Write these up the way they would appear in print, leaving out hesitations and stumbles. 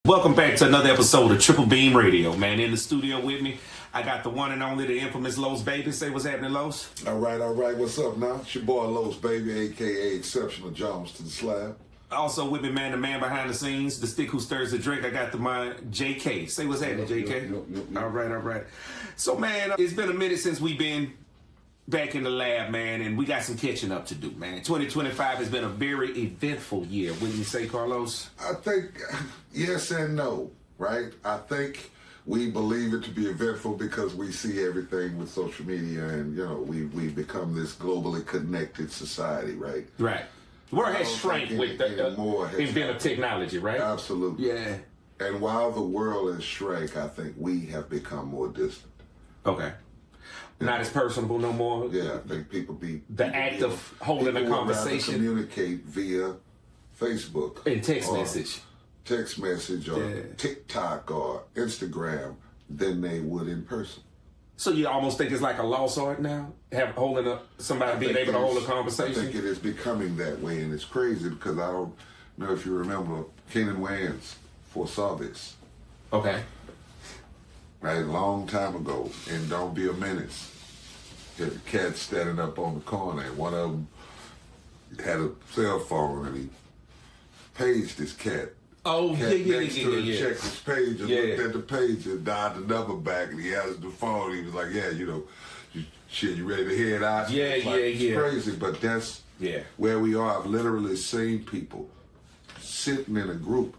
Welcome back to another episode of Triple Beam Radio, man. In the studio with me, I got the one and only, the infamous Los Baby. Say what's happening, Los. All right. What's up now? It's your boy Los Baby, a.k.a. Exceptional Jones to the slab. Also with me, man, the man behind the scenes, the stick who stirs the drink. I got the man, JK. Say what's happening, JK. All right. So, man, it's been a minute since we've been back in the lab, man, and we got some catching up to do, man. 2025 has been a very eventful year, wouldn't you say, Carlos? I think yes and no, right? I think we believe it to be eventful because we see everything with social media and, you know, we've become this globally connected society, right? Right. The world has shrank with the inventive technology, right? Absolutely. Yeah. And while the world has shrank, I think we have become more distant. Okay. Not as personable no more. Yeah, I think people act of holding a conversation. Communicate via Facebook and text message or TikTok or Instagram than they would in person. So you almost think it's like a lost art now, being able to hold a conversation. I think it is becoming that way, and it's crazy because I don't know if you remember Kenan Wayans foresaw this. Okay. Right, a long time ago, and Don't Be a Menace. Had the cat standing up on the corner, and one of them had a cell phone, and he paged his cat. Oh, cat yeah. Checked his page and looked at the page and dialed the number back, and he answered the phone. He was like, "Yeah, you ready to head out?" It's crazy, but that's where we are. I've literally seen people sitting in a group,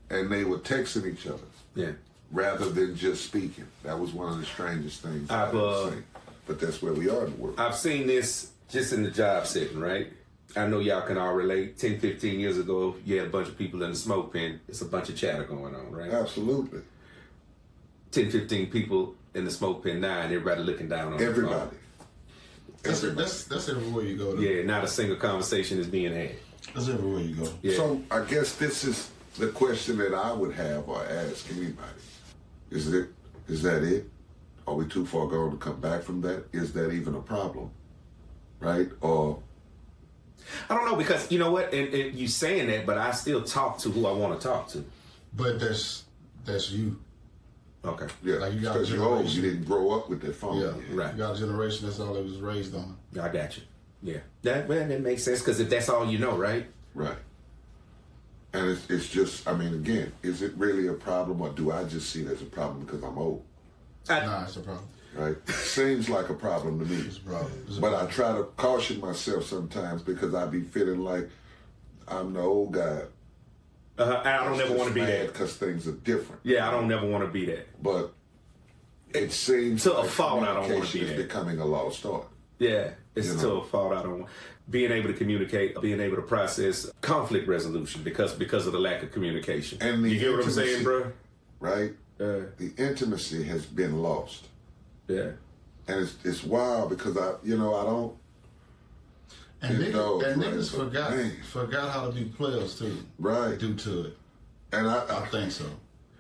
and they were texting each other. Yeah. Rather than just speaking. That was one of the strangest things I've ever seen. But that's where we are in the world. I've seen this just in the job setting, right? I know y'all can all relate. 10, 15 years ago, you had a bunch of people in the smoke pen. It's a bunch of chatter going on, right? Absolutely. 10, 15 people in the smoke pen now, and everybody looking down on everybody. That's everywhere you go. Yeah, not a single conversation is being had. That's everywhere you go. Yeah. So I guess this is the question that I would have or ask anybody. Is that it? Are we too far gone to come back from that? Is that even a problem? Right? Or I don't know, because you know what, and you saying that, but I still talk to who I want to talk to. But that's you. Okay. Yeah, like you got because you're old. You didn't grow up with that phone. Yeah, right. You got a generation that's all it was raised on. I got you. Yeah, that makes sense, because if that's all you know, right? Right. And it's just, I mean, again, is it really a problem, or do I just see it as a problem because I'm old? Nah, it's a problem. Right? Seems like a problem to me. It's a problem. But I try to caution myself sometimes because I be feeling like I'm the old guy. I don't ever want to be that. Because things are different. Yeah, I don't never want to be that. But it seems to like a fault I don't want to be is that. becoming a lost art. Yeah, it's to a fault I don't want. Being able to communicate, being able to process conflict resolution because of the lack of communication. And you get what I'm saying, bro? Right? The intimacy has been lost. Yeah. And it's wild because I don't. And niggas forgot how to be players too. Right. Due to it. And I think so.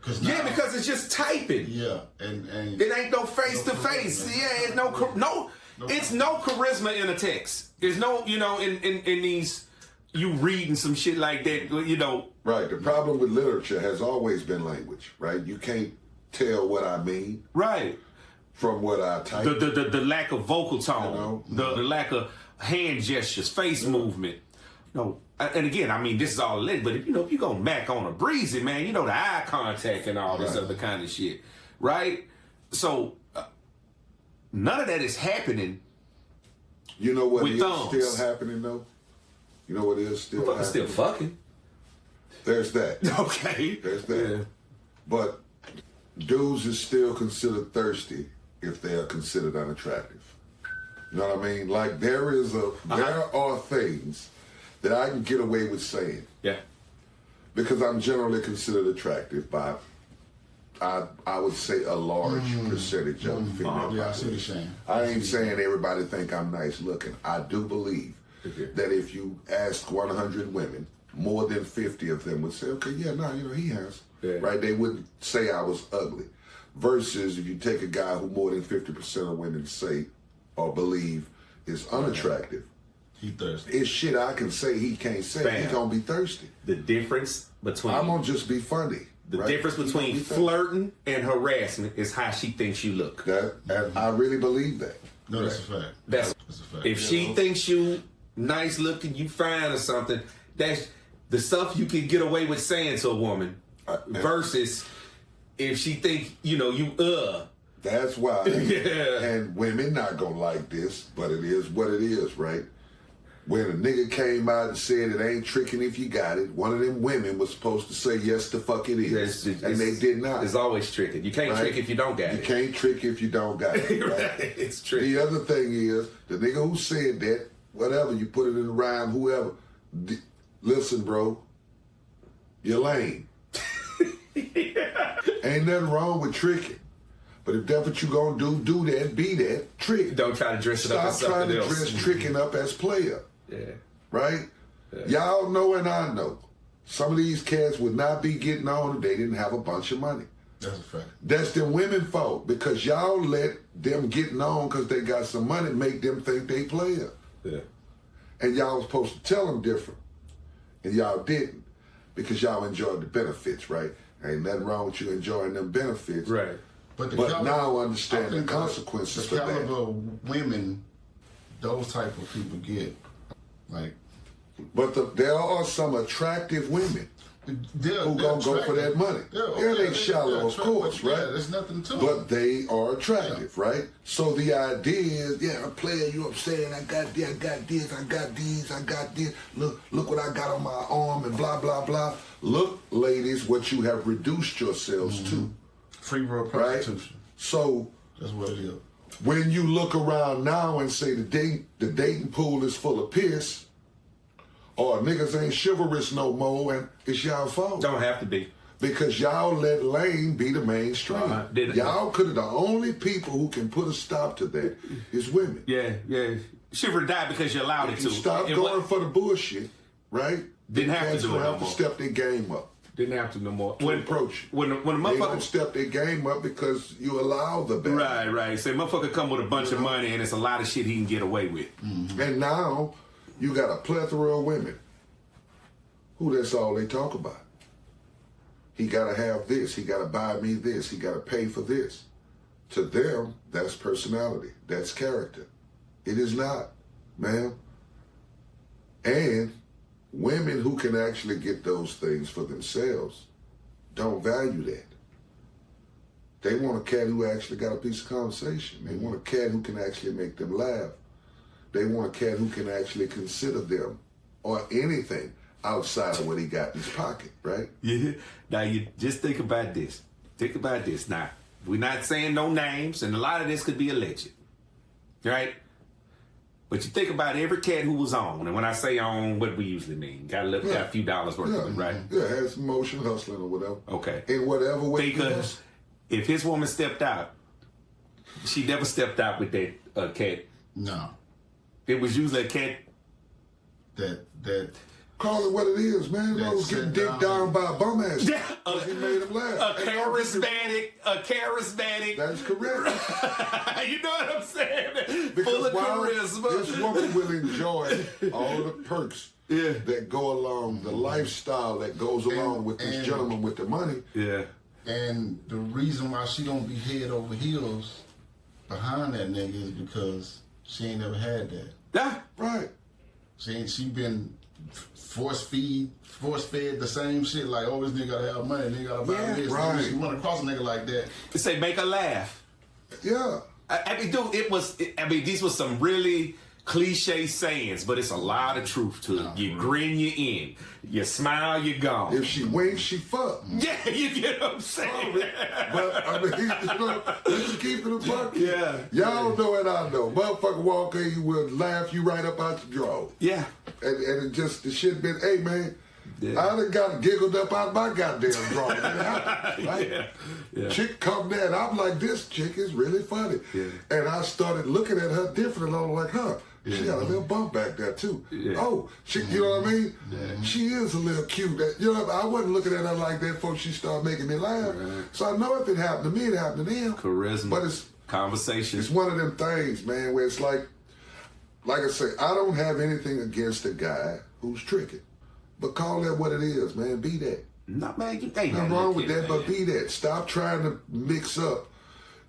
Because it's just typing. Yeah, and it ain't no face to face. Yeah, it's it's no charisma in a text. There's no, in these, you reading some shit like that, Right. The problem with literature has always been language, right? You can't tell what I mean. Right. From what I type. The lack of vocal tone, the lack of hand gestures, face movement. And again, I mean, this is all lit, but if you go Mac on a breezy, man, the eye contact and all this other kind of shit, right? So none of that is happening. You know what is thumbs. Still happening though? You know what is still happening? Still fucking. There's that. Okay. There's that. Yeah. But dudes is still considered thirsty if they are considered unattractive. You know what I mean? Like there are things that I can get away with saying. Yeah. Because I'm generally considered attractive by, I would say, a large percentage of female. Yeah, I see what you're saying. I ain't saying everybody think I'm nice looking. I do believe that if you ask 100 women, more than 50 of them would say, okay, he has. Yeah. Right? They wouldn't say I was ugly. Versus if you take a guy who more than 50% of women say or believe is unattractive, he thirsty. It's shit I can say he can't say. Bam. He gonna be thirsty. The difference between... I'm gonna just be funny. The difference between flirting and harassment is how she thinks you look. And I really believe that. No, that's a fact. That's a fact. If she thinks you nice looking, you fine or something, that's the stuff you can get away with saying to a woman versus if she think, you That's why. And women not gonna like this, but it is what it is, right? When a nigga came out and said it ain't tricking if you got it, one of them women was supposed to say yes the fuck it is. And they did not. It's always tricking. You can't trick if you don't got it. You can't trick if you don't got it. Right? It's tricky. The other thing is, the nigga who said that, whatever, you put it in the rhyme, whoever, listen, bro, you're lame. Ain't nothing wrong with tricking. But if that's what you gonna do that, be that, trick. Don't try to dress it up as something else. Stop trying to dress tricking up as player. Yeah. Right? Yeah. Y'all know and I know. Some of these cats would not be getting on if they didn't have a bunch of money. That's a fact. That's them women fault because y'all let them getting on because they got some money make them think they player. Yeah. And y'all was supposed to tell them different. And y'all didn't because y'all enjoyed the benefits, right? Ain't nothing wrong with you enjoying them benefits. Right. But now I understand the consequences for that. The caliber of women those type of people get, like. But there are some attractive women who gonna go for that money. They shallow, of course, right? There's nothing to it. But they are attractive, right? So the idea is, I'm playing, you know what I'm saying? I got this, I got this, I got these, I got this. Look what I got on my arm and blah, blah, blah. Look, ladies, what you have reduced yourselves to. Free world prostitution. Right? So that's what it is. When you look around now and say the dating pool is full of piss, or niggas ain't chivalrous no more, and it's y'all fault. Don't have to be. Because y'all let lane be the mainstream. Y'all could have, the only people who can put a stop to that is women. Yeah. Chivalry died because you allowed it to. Stop going for the bullshit, right? Didn't have to do it no more. To step their game up. Didn't have to no more. When a motherfucker, they don't step their game up because you allow the bad. Right. Say motherfucker come with a bunch of money and it's a lot of shit he can get away with. Mm-hmm. And now you got a plethora of women who that's all they talk about. He gotta have this. He gotta buy me this. He gotta pay for this. To them, that's personality. That's character. It is not, ma'am. And women who can actually get those things for themselves don't value that. They want a cat who actually got a piece of conversation. They want a cat who can actually make them laugh. They want a cat who can actually consider them or anything outside of what he got in his pocket, right? Yeah. Now you just think about this. Now, we're not saying no names, and a lot of this could be alleged, right? But you think about every cat who was on, and when I say on, what do we usually mean? Got a few dollars worth of it, right? Yeah, had some motion, hustling or whatever. Okay. In whatever way. Because if his woman stepped out, she never stepped out with that cat. No. It was usually a cat that. Call it what it is, man. I was getting dicked down by a bum ass. Yeah. He made him laugh. A charismatic. That is correct. You know what I'm saying? Because full of charisma. This woman will enjoy all the perks that go along, the lifestyle that goes along with this gentleman with the money. Yeah. And the reason why she don't be head over heels behind that nigga is because she ain't never had that. Yeah. Right. She been force fed the same shit, like, oh, this nigga gotta have money, nigga gotta buy this. Right. You run across a nigga like that. To say, make her laugh. Yeah. I mean, dude, these were some really cliche sayings, but it's a lot of truth to it. You grin, you in. You smile, you gone. If she winks, she fuck. Yeah, you get what I'm saying. But, I mean, let's keep it a buck. Yeah. Y'all know and I know. Motherfucker walk in, you will laugh you right up out your draw. Yeah. And it just, the shit been, hey, man, I done got giggled up out of my goddamn draw. Right? Yeah. Chick come there, and I'm like, this chick is really funny. Yeah. And I started looking at her different, and I was like, huh. She got a little bump back there too. Yeah. Oh, you know what I mean? Yeah. She is a little cute. You know, I wasn't looking at her like that before she started making me laugh. Right. So I know if it happened to me, it happened to them. Charisma. But it's conversation. It's one of them things, man, where it's like I say, I don't have anything against a guy who's tricking. But call that what it is, man. Be that. No, man, you ain't nothing wrong with that, but be that. Stop trying to mix up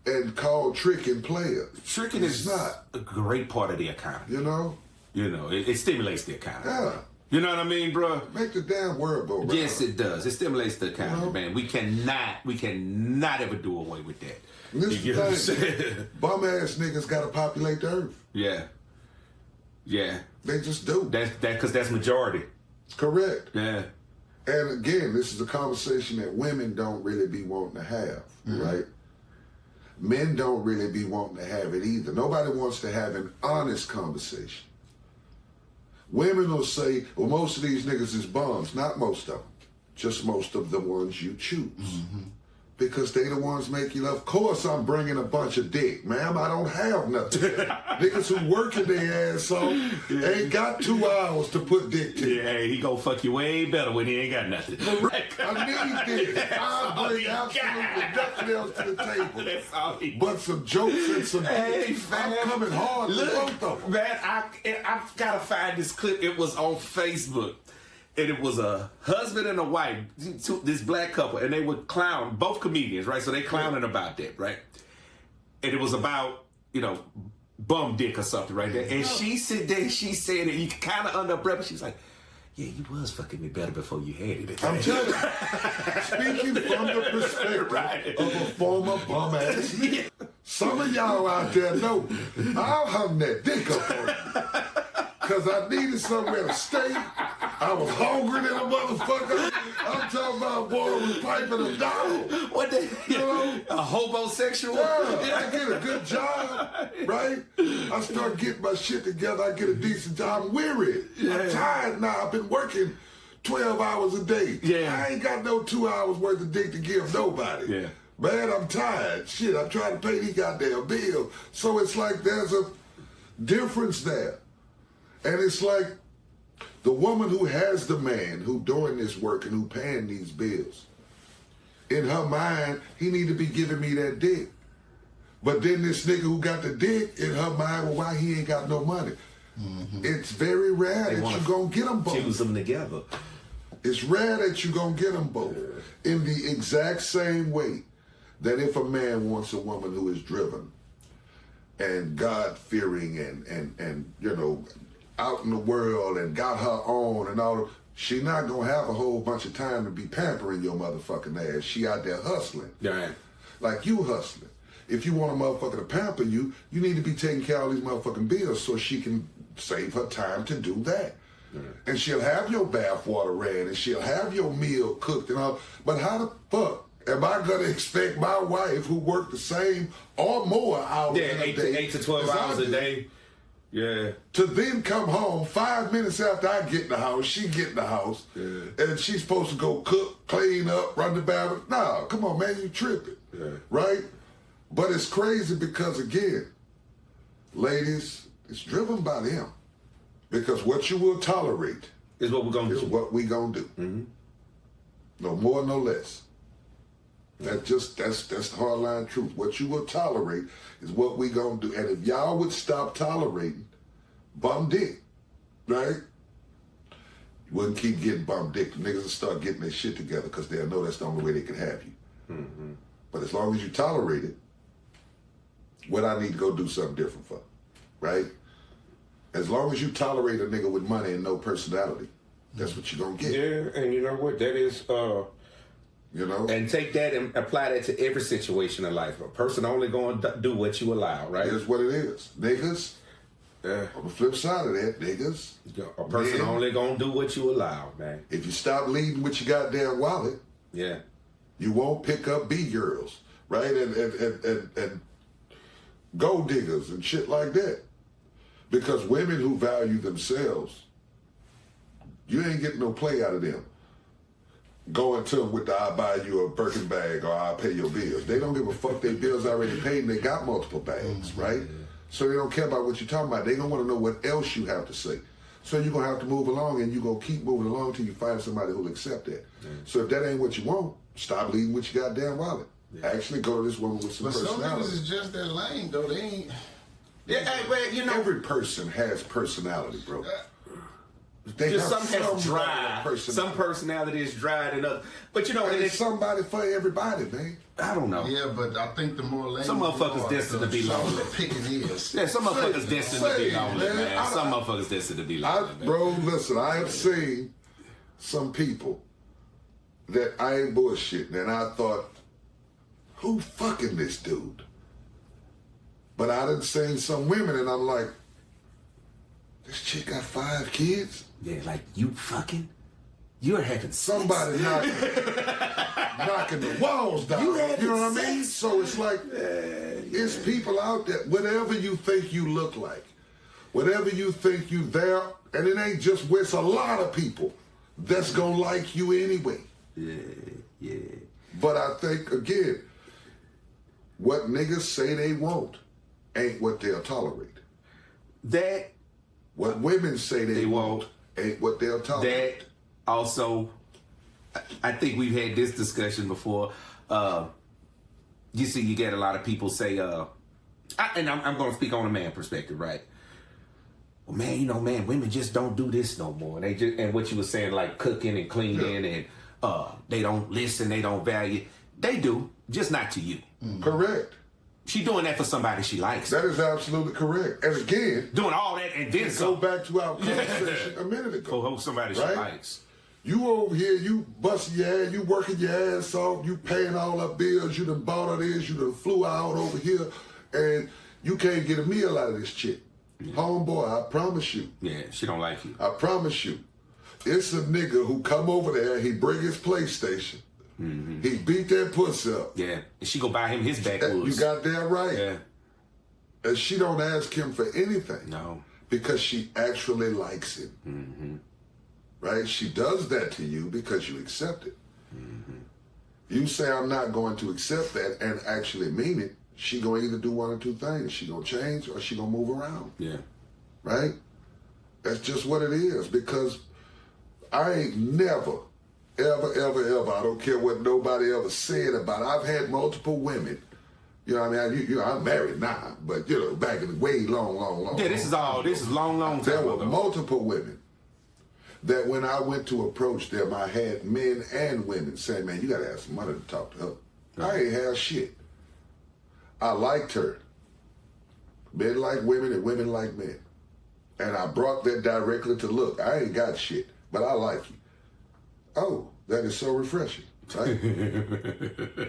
and call tricking player. Tricking is not a great part of the economy. You know, it stimulates the economy. Yeah. You know what I mean, bro? Make the damn world go round. Yes, it does. It stimulates the economy, man. We cannot ever do away with that. This you know what I'm saying? Bum ass niggas gotta populate the earth. Yeah. They just do. Because that's majority. Correct. Yeah. And again, this is a conversation that women don't really be wanting to have, right? Men don't really be wanting to have it either. Nobody wants to have an honest conversation. Women will say, well, most of these niggas is bums. Not most of them. Just most of the ones you choose. Because they the ones make you love. Of course I'm bringing a bunch of dick. Ma'am, I don't have nothing. Niggas who working their ass off ain't got 2 hours to put dick to. Yeah, he gonna fuck you way better when he ain't got nothing. I need this. I bring absolutely nothing else to the table. That's all he but some jokes and some I'm coming hard to both of them. Man, I've gotta find this clip. It was on Facebook. And it was a husband and a wife, this black couple, and they would clown, both comedians, right? So they clowning about that, right? And it was about, bum dick or something, right there. And she said that, she said it, you kind of under breath, but she was like, yeah, you was fucking me better before you had it. I'm telling you, speaking from the perspective of a former bum ass nigga, some of y'all out there know, I'll hung that dick up on you. Because I needed somewhere to stay. I was hungry than a motherfucker. I'm talking about boy was piping a dog. What the a homosexual? Yeah, I get a good job, right? I start getting my shit together. I get a decent job. I'm weary. I'm tired now. I've been working 12 hours a day. Yeah. I ain't got no 2 hours worth of dick to give nobody. Yeah. Man, I'm tired. Shit, I'm trying to pay these goddamn bills. So it's like there's a difference there. And it's like the woman who has the man who doing this work and who paying these bills, in her mind, he need to be giving me that dick. But then this nigga who got the dick, in her mind, well, why he ain't got no money? It's very rare that you gonna get them both. Fuse them together. It's rare that you gonna get them both. In the exact same way that if a man wants a woman who is driven and God-fearing and out in the world and got her own and all, she not gonna have a whole bunch of time to be pampering your motherfucking ass. She out there hustling. Right. Like you hustling. If you want a motherfucker to pamper you, you need to be taking care of all these motherfucking bills so she can save her time to do that. Right. And she'll have your bath water ran and she'll have your meal cooked and all. But how the fuck am I gonna expect my wife who worked the same or more hours in a day, 8 to 12 hours a day, to then come home 5 minutes after I get in the house, she get in the house, and she's supposed to go cook, clean up, run the bathroom. Nah, come on, man, you tripping, right? But it's crazy because, again, ladies, it's driven by them. Because what you will tolerate is what we're gonna do. What we gonna do. No more, no less. That's the hardline truth. What you will tolerate is what we gonna do. And if y'all would stop tolerating bum dick, right? You wouldn't keep getting bum dick. The niggas will start getting their shit together because they'll know that's the only way they can have you. But as long as you tolerate it, what I need to go do something different for, right? As long as you tolerate a nigga with money and no personality, that's what you're gonna get. Yeah, and you know what? That is and take that and apply that to every situation in life. A person only going to do what you allow, right? That's what it is. Niggas, on the flip side of that, niggas. A person only going to do what you allow, man. If you stop leading with your goddamn wallet, you won't pick up B-girls, right? And gold diggers and shit like that. Because women who value themselves, you ain't getting no play out of them. Going to them with the I'll buy you a Birkin bag or I'll pay your bills. They don't give a fuck. Their bills already paid and they got multiple bags, right? So they don't care about what you're talking about. They don't want to know what else you have to say. So you're going to have to move along and you're going to keep moving along until you find somebody who'll accept that. So if that ain't what you want, stop leading with your goddamn wallet. Actually go to this woman with some personality. But some niggas is just that lame, though. They ain't... Yeah, well, every person has personality, bro. Just some has dry. Some personality is dry than others. But you know, and it's somebody for everybody, man. I don't know. Yeah, but I think the more ladies, some motherfuckers destined to be lonely. Picking is. Yeah, some motherfuckers destined to be lonely, man. Some motherfuckers destined to be lonely, man. Bro, listen, I have seen some people that I ain't bullshitting, and I thought, who fucking this dude? But I done seen some women, and I'm like, this chick got 5 kids? Yeah, like, you fucking? You're having sex. Somebody knocking the walls down. You know what I mean? So it's like, it's people out there, whatever you think you look like, whatever you think you there, and it ain't just it's a lot of people that's gonna like you anyway. Yeah. But I think, again, what niggas say they want ain't what they'll tolerate. What women say they want ain't what they'll tolerate. That also, I think we've had this discussion before. You see, you get a lot of people say, and I'm going to speak on a man perspective, right? Well, man, women just don't do this no more. And what you were saying, like cooking and cleaning, and they don't listen, they don't value. They do, just not to you. Correct. She doing that for somebody she likes. That is absolutely correct. And again, doing all that and then go back to our conversation a minute ago. For somebody she likes. You over here, you busting your ass, you working your ass off, you paying all our bills, you done bought all this, you done flew out over here, and you can't get a meal out of this chick. Yeah. Homeboy, I promise you. Yeah, she don't like you. I promise you. It's a nigga who come over there, he bring his PlayStation. Mm-hmm. He beat that pussy up. Yeah, and she go buy him his backwoods. You got that right. Yeah. And she don't ask him for anything. No. Because she actually likes him. Mm-hmm. Right? She does that to you because you accept it. Mm-hmm. You say, I'm not going to accept that and actually mean it. She gonna either do one or two things. She gonna change or she gonna move around. Yeah. Right? That's just what it is. Because I ain't never, ever, I don't care what nobody ever said about it. I've had multiple women. You know what I mean? I'm married now, but back in the way long. Yeah, this is long time. There were multiple women that when I went to approach them, I had men and women saying, man, you gotta have some money to talk to her. Right. I ain't have shit. I liked her. Men like women and women like men. And I brought that directly to, look, I ain't got shit, but I like you. Oh, that is so refreshing. Right?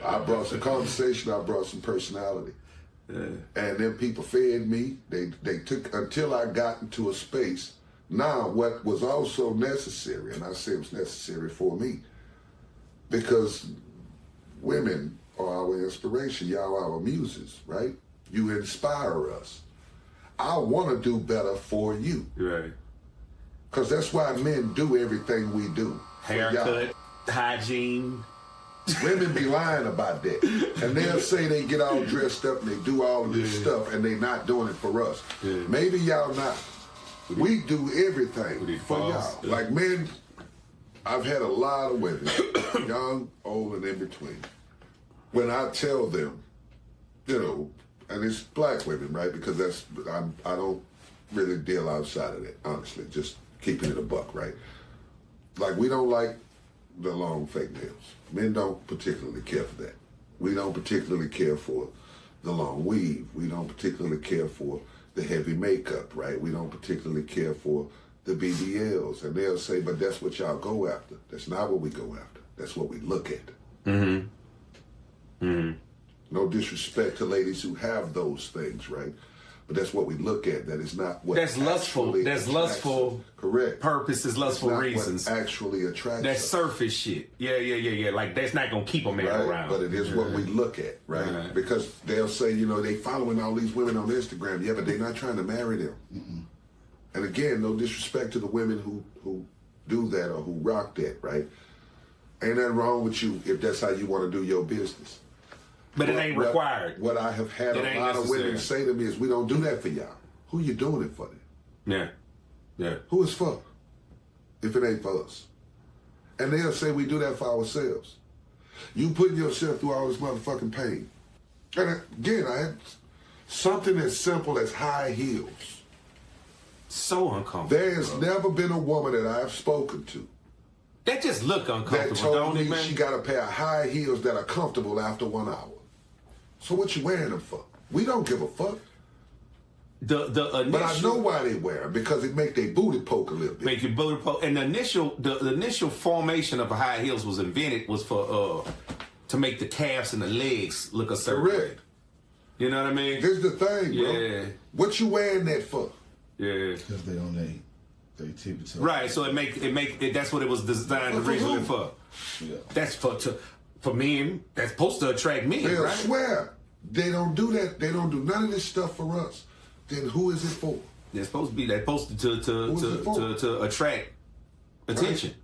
I brought some conversation, I brought some personality. Yeah. And then people fed me. They took until I got into a space. Now, what was also necessary, and I say it was necessary for me, because women are our inspiration. Y'all are our muses, right? You inspire us. I want to do better for you. Right. Because that's why men do everything we do. Haircut, hygiene. Women be lying about that. And they'll say they get all dressed up and they do all of this stuff and they not doing it for us. Yeah. Maybe y'all not. We do everything for y'all. Yeah. Like men, I've had a lot of women, young, old, and in between. When I tell them, and it's black women, right? Because I don't really deal outside of that, honestly. Just keeping it a buck, right? Like, we don't like the long fake nails. Men don't particularly care for that. We don't particularly care for the long weave. We don't particularly care for the heavy makeup, right? We don't particularly care for the BBLs. And they'll say, but that's what y'all go after. That's not what we go after. That's what we look at. Mm-hmm. Mm-hmm. No disrespect to ladies who have those things, right? But that's what we look at. That is not what that's lustful. That's lustful. Correct. Purposes, lustful reasons. What actually attracts. That's surface shit. Yeah. Like that's not gonna keep a man around. But it is what we look at, right? Because they'll say, they following all these women on Instagram. Yeah, but they're not trying to marry them. Mm-mm. And again, no disrespect to the women who do that or who rock that, right? Ain't nothing wrong with you if that's how you want to do your business. But it ain't required. What I have had a lot of women say to me is, we don't do that for y'all. Who you doing it for then? Yeah. Who is for? If it ain't for us. And they'll say we do that for ourselves. You putting yourself through all this motherfucking pain. And again, I had something as simple as high heels. So uncomfortable. There has never been a woman that I've spoken to that just look uncomfortable. That told don't me it, man? she got a pair of high heels that are comfortable after 1 hour. So what you wearing them for? We don't give a fuck. The initial, but I know why they wear them, because it make their booty poke a little bit. Make your booty poke. And the initial formation of high heels was for to make the calves and the legs look a certain way. You know what I mean? This is the thing, bro. Yeah. What you wearing that for? Yeah. Because they on they tip it. Right. So it make that's what it was designed originally for. Yeah. That's for men. That's supposed to attract men. They'll right? swear they don't do that. They don't do none of this stuff for us. Then who is it for? They're supposed to be. They're supposed to attract attention.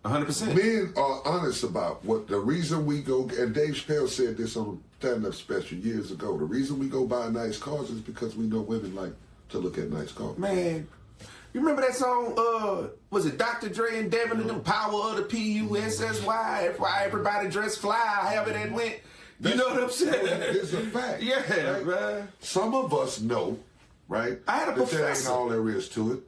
100%. Men are honest about what the reason we go. And Dave Chappelle said this on a stand-up special years ago. The reason we go buy nice cars is because we know women like to look at nice cars. Man, you remember that song? Was it Dr. Dre and Devin and the Power of the P-U-S-S-Y? Why everybody dressed fly? However that went. You know what I'm saying? It's a fact. Yeah, right? man. Some of us know. Right? I had a professor. That ain't all there is to it.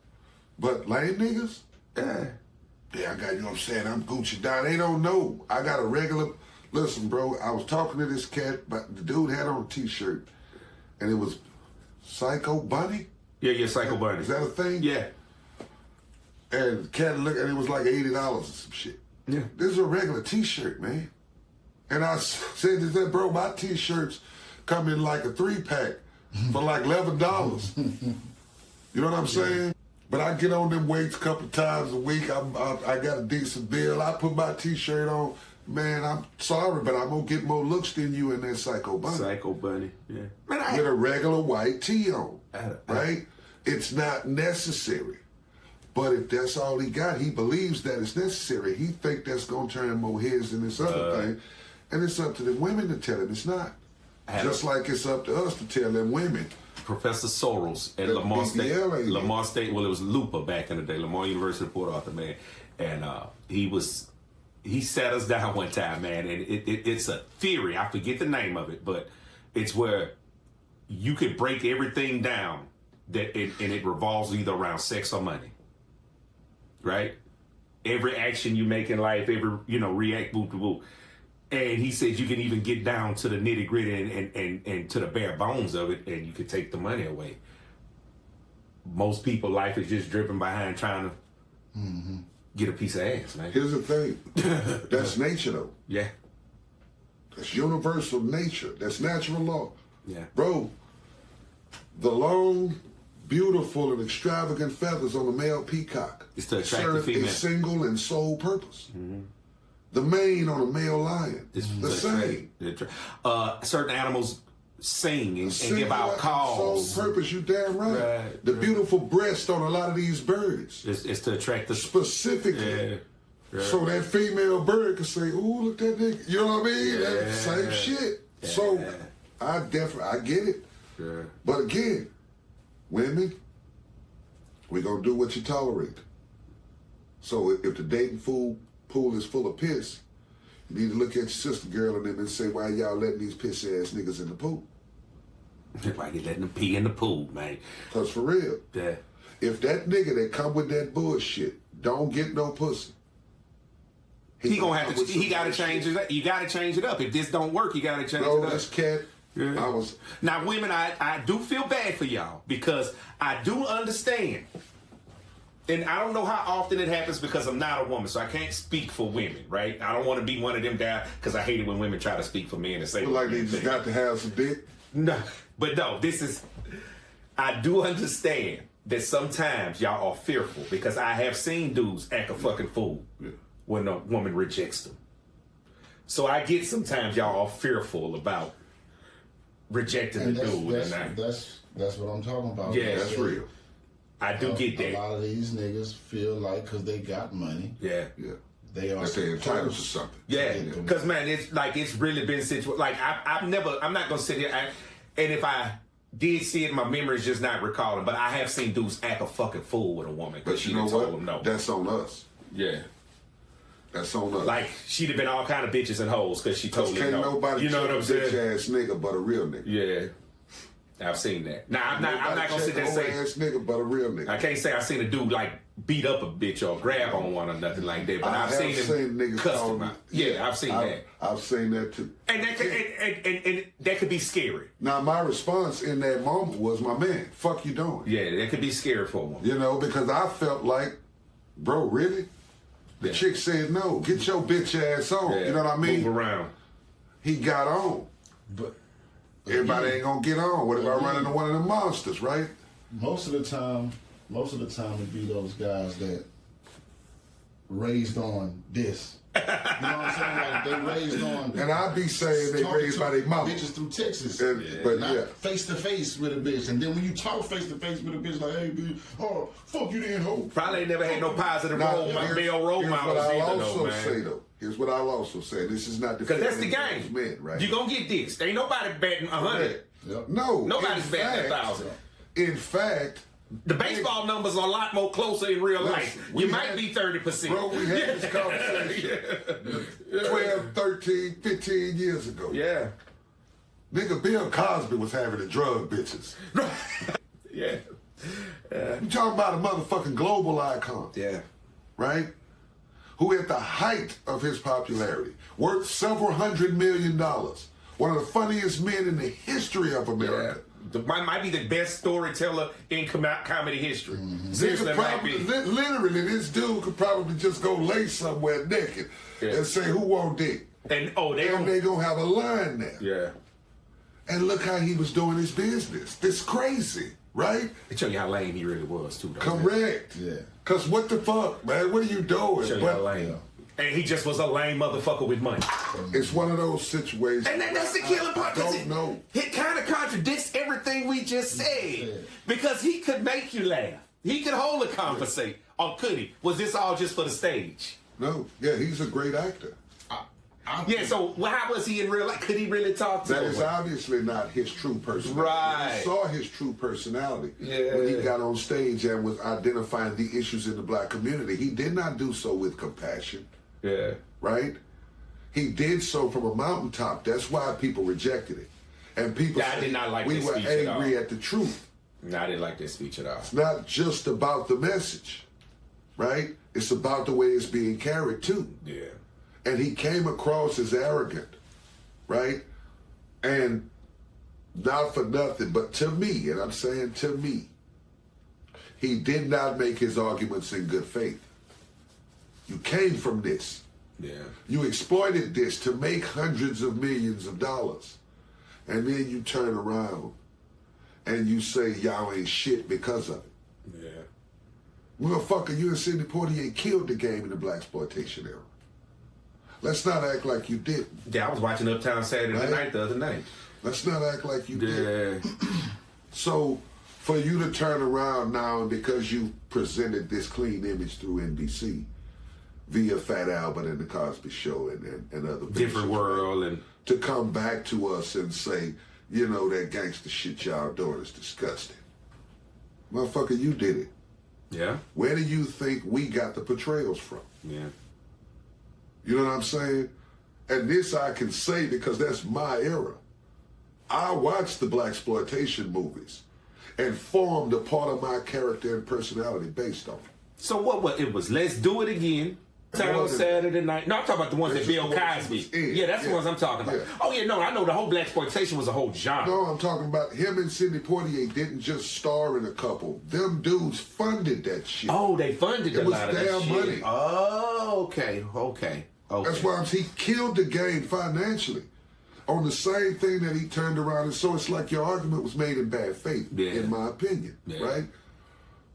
But lame niggas? Yeah, I got, you know what I'm saying? I'm Gucci down. They don't know. I got a regular... Listen, bro, I was talking to this cat, but the dude had on a T-shirt, and it was Psycho Bunny? Yeah, Psycho Bunny. Is that a thing? Yeah. And the cat looked, and it was like $80 or some shit. Yeah. This is a regular T-shirt, man. And I said to that, bro, my T-shirts come in like a 3-pack. For like $11. You know what I'm saying? But I get on them weights a couple times a week. I got a decent bill. I put my T-shirt on. Man, I'm sorry, but I'm going to get more looks than you in that Psycho Bunny. Psycho Bunny, yeah. Man, with a regular white tee on, right? It's not necessary. But if that's all he got, he believes that it's necessary. He think that's going to turn more heads than this other thing. And it's up to the women to tell him it's not. Just like it's up to us to tell them women. Professor Soros at Lamar State. Well, it was Lupa back in the day, Lamar University of Port Arthur, man. And he sat us down one time, man. And it's a theory. I forget the name of it, but it's where you could break everything down and it revolves either around sex or money, right? Every action you make in life, react, boo, boo, boo. And he said you can even get down to the nitty gritty and to the bare bones of it, and you can take the money away. Most people, life is just dripping behind trying to get a piece of ass, man. Here's the thing. That's nature, though. Yeah. That's universal nature. That's natural law. Yeah. Bro, the long, beautiful, and extravagant feathers on the male peacock is to attract the female. A single and sole purpose. The mane on a male lion is the same. Certain animals sing and give out calls. Sole purpose, you damn right. The beautiful breast on a lot of these birds is to attract the specifically. Yeah. So that female bird can say, "Ooh, look at that nigga." You know what I mean? Yeah. Same shit. Yeah. So I get it. Yeah. But again, women, we gonna do what you tolerate. So if the dating pool is full of piss, you need to look at your sister girl and then say, why y'all letting these piss ass niggas in the pool? Why you letting them pee in the pool, man? Cause for real, yeah. If that nigga that come with that bullshit don't get no pussy, he gonna have to. He gotta change it. You gotta change it up. If this don't work, you gotta change it up. This cat. Yeah. Now, women, I do feel bad for y'all because I do understand. And I don't know how often it happens because I'm not a woman, so I can't speak for women, right? I don't want to be one of them guys because I hate it when women try to speak for men and say like they just got to have some dick. No, but no, I do understand that sometimes y'all are fearful because I have seen dudes act a fucking fool when a woman rejects them. So I get sometimes y'all are fearful about rejecting the dude. That's what I'm talking about. Yeah, that's real. I do get that. A lot of these niggas feel like because they got money. Yeah. They are entitled to something. Yeah. Because, man, it's really been situated. Like, I'm not going to sit here. And if I did see it, my memory is just not recalling. But I have seen dudes act a fucking fool with a woman. But you know what? No. That's on us. Yeah. That's on us. Like, she'd have been all kind of bitches and hoes because she totally can't know. Nobody you know what I'm saying? Bitch ass nigga but a real nigga. Yeah. I've seen that. Now I'm not gonna sit there and say ass nigga, but a real nigga. I can't say I seen a dude like beat up a bitch or grab on one or nothing like that. But I've seen him customize. Yeah, I've seen that. I've seen that too. And that could, and that could be scary. Now my response in that moment was, my man, fuck you doing? Yeah, that could be scary for one. You know, because I felt like, bro, really? The chick said no. Get your bitch ass on. You know what I mean? Move around. He got on. But everybody ain't gonna get on. What if I run into one of them monsters, right? Most of the time it be those guys that raised on this. You know what I'm saying? Like they raised on. And I be saying they raised by their mama. Bitches through Texas. But not face to face with a bitch. And then when you talk face to face with a bitch, like, hey, bitch, oh, fuck you then, hoe. Probably ain't never had no positive male role models either, Here's what I'll also say. This is not because that's the game. Men, right? You gonna get dicks. Ain't nobody betting 100. Yep. No, nobody's betting 1,000. In fact, the baseball numbers are a lot more closer in real life. You might be 30%. Bro, we had this conversation 12, 13, 15 years ago. Yeah. Nigga, Bill Cosby was having the drug bitches. Yeah. You talking about a motherfucking global icon. Yeah. Right? Who at the height of his popularity, worth several $100 million. One of the funniest men in the history of America. Yeah. Might be the best storyteller in comedy history. Mm-hmm. Literally, this dude could probably just go lay somewhere naked and say, who want dick? And they gonna have a line there. Yeah. And look how he was doing his business. This crazy, right? It show you how lame he really was too. Correct. Yeah. Cause what the fuck, man? What are you doing? Show you how lame. And he just was a lame motherfucker with money. It's one of those situations. And that's the killing part. I don't know. It kind of contradicts everything we just said. Because he could make you laugh. He could hold a conversation. Or could he? Was this all just for the stage? No. Yeah, he's a great actor. So how was he in real life? Could he really talk to That him? is obviously not his true personality. Right. You saw his true personality when he got on stage and was identifying the issues in the black community. He did not do so with compassion. Yeah. Right? He did so from a mountaintop. That's why people rejected it. And people I did not like we this were speech angry at at the truth. No, I didn't like this speech at all. It's not just about the message, right? It's about the way it's being carried too. Yeah. And he came across as arrogant, right? And not for nothing, but to me, and I'm saying to me, he did not make his arguments in good faith. You came from this. Yeah. You exploited this to make hundreds of millions of dollars. And then you turn around and you say y'all ain't shit because of it. Yeah. Motherfucker, you and Sidney Poitier killed the game in the blaxploitation era. Let's not act like you didn't. Yeah, I was watching Uptown Saturday Night the other night. Let's not act like you did. So, for you to turn around now, and because you presented this clean image through NBC, via Fat Albert and The Cosby Show and other Different World, and to come back to us and say, you know, that gangster shit y'all doing is disgusting. Motherfucker, you did it. Yeah. Where do you think we got the portrayals from? Yeah. You know what I'm saying? And this I can say because that's my era. I watched the blaxploitation movies and formed a part of my character and personality based on it. So what it was? Let's Do It Again. Town Saturday Night. No, I'm talking about the ones that Bill Cosby. Yeah, that's the ones I'm talking about. Yeah. Oh yeah, no, I know the whole blaxploitation was a whole genre. No, I'm talking about him and Sidney Poitier didn't just star in a couple. Them dudes funded that shit. Oh, they funded a lot of that shit. It was their money. Oh, okay. That's why he killed the game financially on the same thing that he turned around. And so it's like your argument was made in bad faith, in my opinion, right?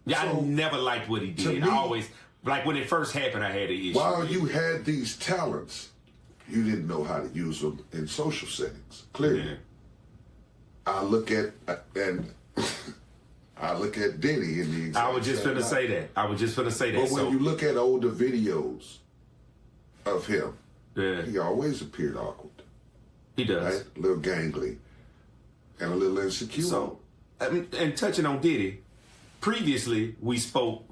Yeah, so, I never liked what he did. I always, like when it first happened, I had an issue. While you had these talents, you didn't know how to use them in social settings. Clearly, I look at Diddy in the. I was just gonna say that. But when you look at older videos of him, he always appeared awkward. He does. Right? A little gangly and a little insecure. So, I mean, and touching on Diddy, previously we spoke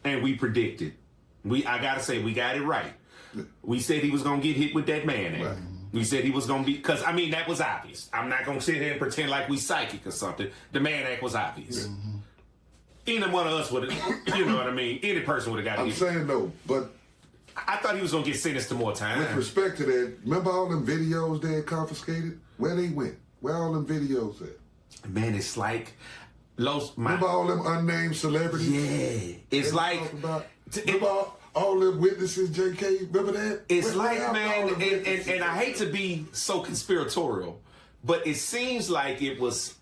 and we predicted. I gotta say, we got it right. We said he was gonna get hit with that man. Right. We said he was going to be, because, I mean, that was obvious. I'm not going to sit here and pretend like we psychic or something. The man act was obvious. Mm-hmm. Any one of us would have, you know what I mean? Any person would have got it. I'm saying no, but I thought he was going to get sentenced to more time. With respect to that, remember all them videos they had confiscated? Where they went? Where all them videos at? Man, it's like... remember all them unnamed celebrities? Yeah. It's like... Remember all them witnesses, JK? Remember that? It's like, man, and I hate to be so conspiratorial, but it seems like it was...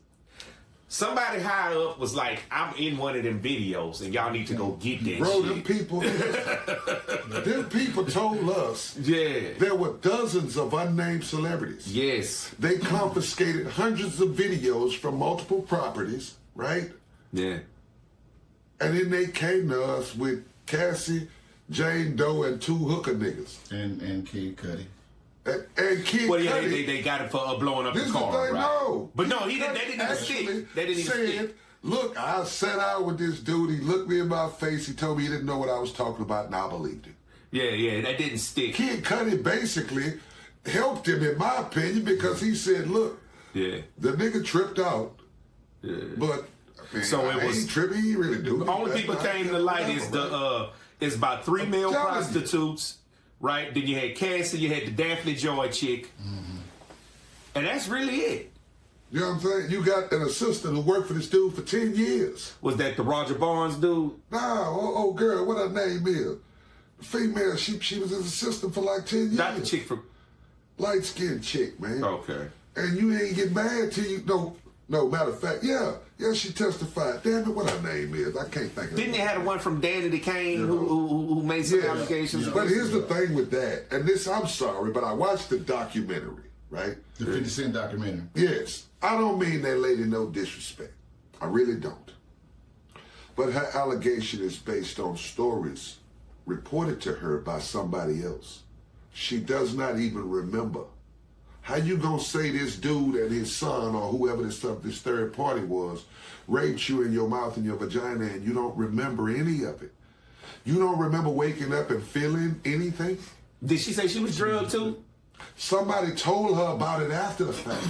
Somebody higher up was like, I'm in one of them videos and y'all need to go get that Bro, shit. Them people told us there were dozens of unnamed celebrities. Yes. They confiscated hundreds of videos from multiple properties, right? Yeah. And then they came to us with Cassie, Jane Doe, and 2 hooker niggas. And Kid Cudi. And Kid Cudi, they got it for blowing up the car. This is the thing, right? no. But no, they didn't even stick. They didn't even stick. Look, I sat out with this dude. He looked me in my face. He told me he didn't know what I was talking about, and I believed it. Yeah, that didn't stick. Kid Cudi basically helped him, in my opinion, because he said, look, the nigga tripped out, but I mean, so it was ain't tripping. He really do. The only people came to light is it's about 3 male prostitutes. Right? Then you had Cassie, you had the Daphne Joy chick. Mm-hmm. And that's really it. You know what I'm saying? You got an assistant who worked for this dude for 10 years. Was that the Roger Barnes dude? Nah, old girl, what her name is? Female, she was his assistant for like 10 years. Not the chick from... Light-skinned chick, man. Okay. And you ain't get mad till you... No, matter of fact, yeah, she testified. Damn it, what her name is? I can't think of it. Didn't they have the one from Danny the Kane who made some allegations? But here's the thing with that, and this, I'm sorry, but I watched the documentary, right? The 50 Cent documentary. Yes. I don't mean that lady no disrespect. I really don't. But her allegation is based on stories reported to her by somebody else. She does not even remember. How you gonna say this dude and his son or whoever this third party was raped you in your mouth and your vagina and you don't remember any of it? You don't remember waking up and feeling anything? Did she say she was drugged too? Somebody told her about it after the fact.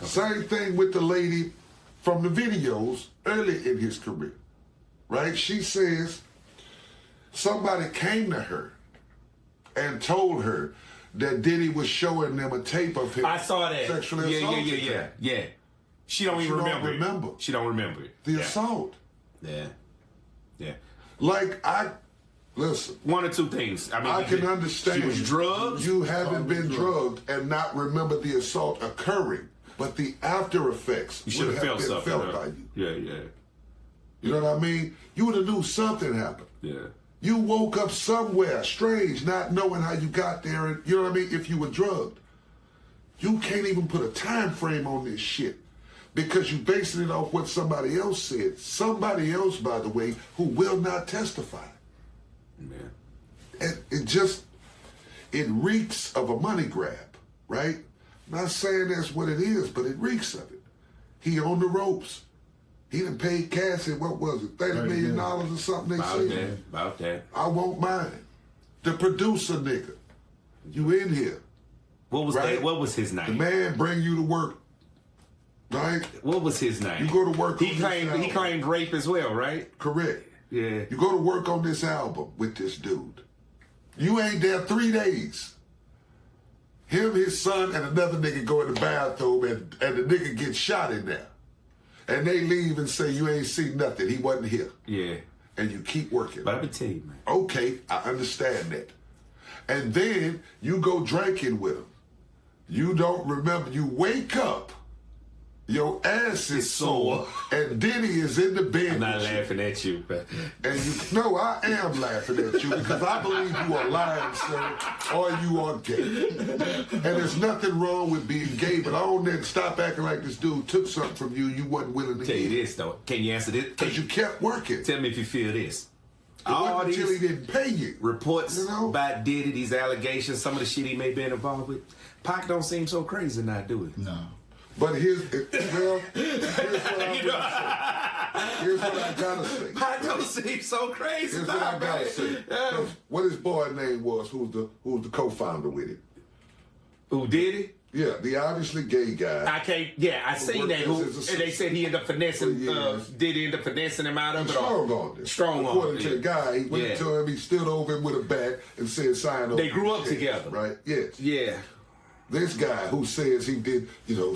Same thing with the lady from the videos early in his career, right? She says somebody came to her and told her that Diddy was showing them a tape of him. I saw that. Sexually assaulting her. Yeah. She don't even remember. She don't remember it. The assault. Yeah. Like, listen. One or two things. I mean, I can understand. She was drugged. You haven't been drugged and not remember the assault occurring, but the after effects would have been felt by you. Yeah. You know what I mean? You would have knew something happened. Yeah. You woke up somewhere strange, not knowing how you got there, and you know what I mean? If you were drugged. You can't even put a time frame on this shit because you basing it off what somebody else said. Somebody else, by the way, who will not testify. Yeah. And it reeks of a money grab, right? Not saying that's what it is, but it reeks of it. He on the ropes. He done paid Cassie, what was it, $30 million or something they said? About that. I won't mind. The producer nigga, you in here. What was that? What was his name? The man bring you to work, right? What was his name? You go to work. He claimed rape as well, right? Correct. Yeah. You go to work on this album with this dude. You ain't there 3 days. Him, his son, and another nigga go in the bathroom and the nigga gets shot in there. And they leave and say, you ain't seen nothing. He wasn't here. Yeah. And you keep working. But let me tell you, man. Okay, I understand that. And then you go drinking with him. You don't remember. You wake up. Your ass is sore. And Diddy is in the bed. I'm not laughing at you. But... And no, I am laughing at you because I believe you are lying, sir, or you are gay. And there's nothing wrong with being gay, but I don't need to stop acting like this dude took something from you wasn't willing to tell give. you this, though. Can you answer this? Because you kept working. Tell me if you feel this. All these until he didn't pay you. Reports about Diddy, these allegations, some of the shit he may be involved with. Pac don't seem so crazy now, do it? No. But here's what I gotta say. Pac don't seem so crazy. Here's what I gotta say. What his boy name was, who's the co-founder with him. Who did it? Yeah, the obviously gay guy. I can't. Yeah, I seen that. And they said he ended up finessing. Did he end up finessing him out of it? Strong on this. Strong on. According to the guy, he went to him. He stood over him with a bat and said, "Sign over." They grew up together, right? Yes. Yeah. This guy who says he did,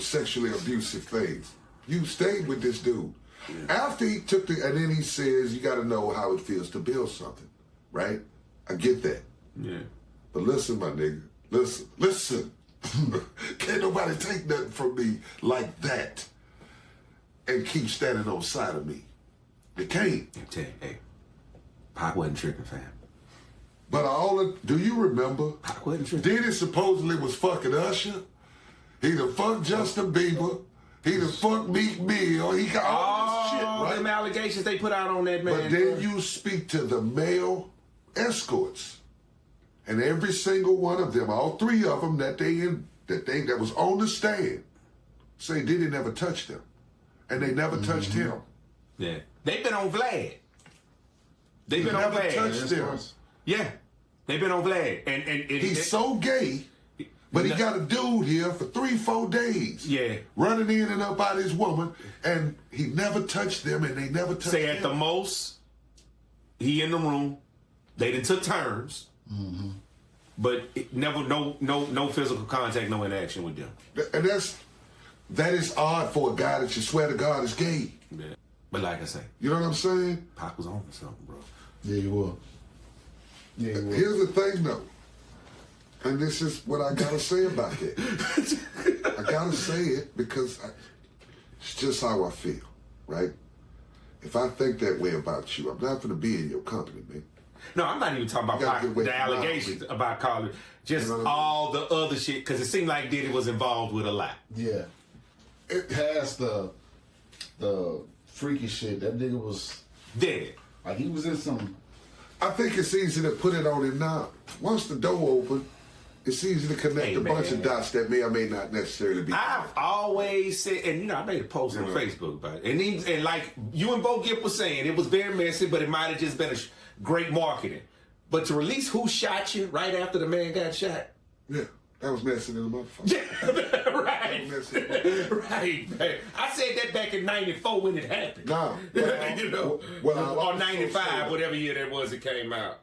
sexually abusive things. You stayed with this dude. Yeah. After he took and then he says, you got to know how it feels to build something, right? I get that. Yeah. But listen, my nigga, listen. Can't nobody take nothing from me like that and keep standing on the side of me. They can't. I tell you, hey, Pac wasn't tripping, fam. But do you remember? Pac wasn't tripping. Diddy supposedly was fucking Usher. He done fucked Justin Bieber. He done fucked Meek Mill. He got all this shit, right? Them allegations they put out on that man. But then you speak to the male escorts. And every single one of them, all three of them that was on the stand, say Diddy never touched them. And they never touched him. Yeah. They've been on Vlad. They've been on Vlad. Touched them. Yeah. They've been on Vlad. And he's so gay, but he got a dude here for 3-4 days. Yeah. Running in and up out his woman, and he never touched them, and they never touched him. Say at the most, he in the room. They done took turns. Mm-hmm. But never, no physical contact, no interaction with them. And that is odd for a guy that you swear to God is gay. Yeah. But like I say, you know what I'm saying? Pac was on for something, bro. Yeah, you will. Yeah, you will. Here's the thing, though, and this is what I gotta say about that. I gotta say it because it's just how I feel, right? If I think that way about you, I'm not gonna be in your company, man. No, I'm not even talking about the allegations about Carly. Just all the other shit, because it seemed like Diddy was involved with a lot. Yeah. It has the freaky shit. That nigga was dead. Like he was in some. I think it's easy to put it on him now. Once the door open, it's easy to connect a bunch of dots that may or may not necessarily be. I've always said, and I made a post on Facebook about it, and like you and Bo Gipp was saying, it was very messy, but it might have just been a great marketing. But to release who shot you right after the man got shot. Yeah, that was messy in the motherfucker. Yeah, right. Right. I said that back in '94 when it happened. No. Or '95, whatever year that was it came out.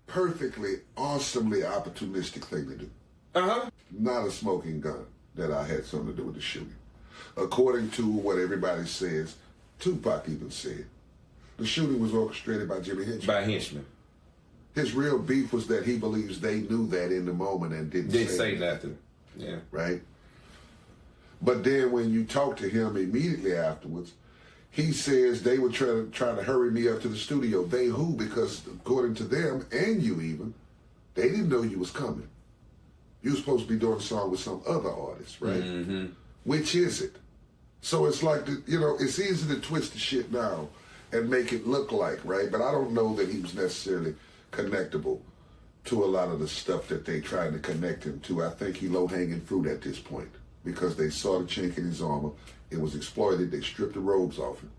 Perfectly, awesomely opportunistic thing to do. Uh-huh. Not a smoking gun that I had something to do with the shooting. According to what everybody says, Tupac even said, the shooting was orchestrated by Jimmy Henchman. By Henchman. His real beef was that he believes they knew that in the moment and didn't say nothing. Yeah. Right? But then when you talk to him immediately afterwards, he says they were trying to hurry me up to the studio. They who? Because according to them, and you even, they didn't know you was coming. You were supposed to be doing a song with some other artist, right? Mm-hmm. Which is it? So it's like, it's easy to twist the shit now and make it look like, right? But I don't know that he was necessarily connectable to a lot of the stuff that they tried to connect him to. I think he low-hanging fruit at this point because they saw the chink in his armor. It was exploited. They stripped the robes off him.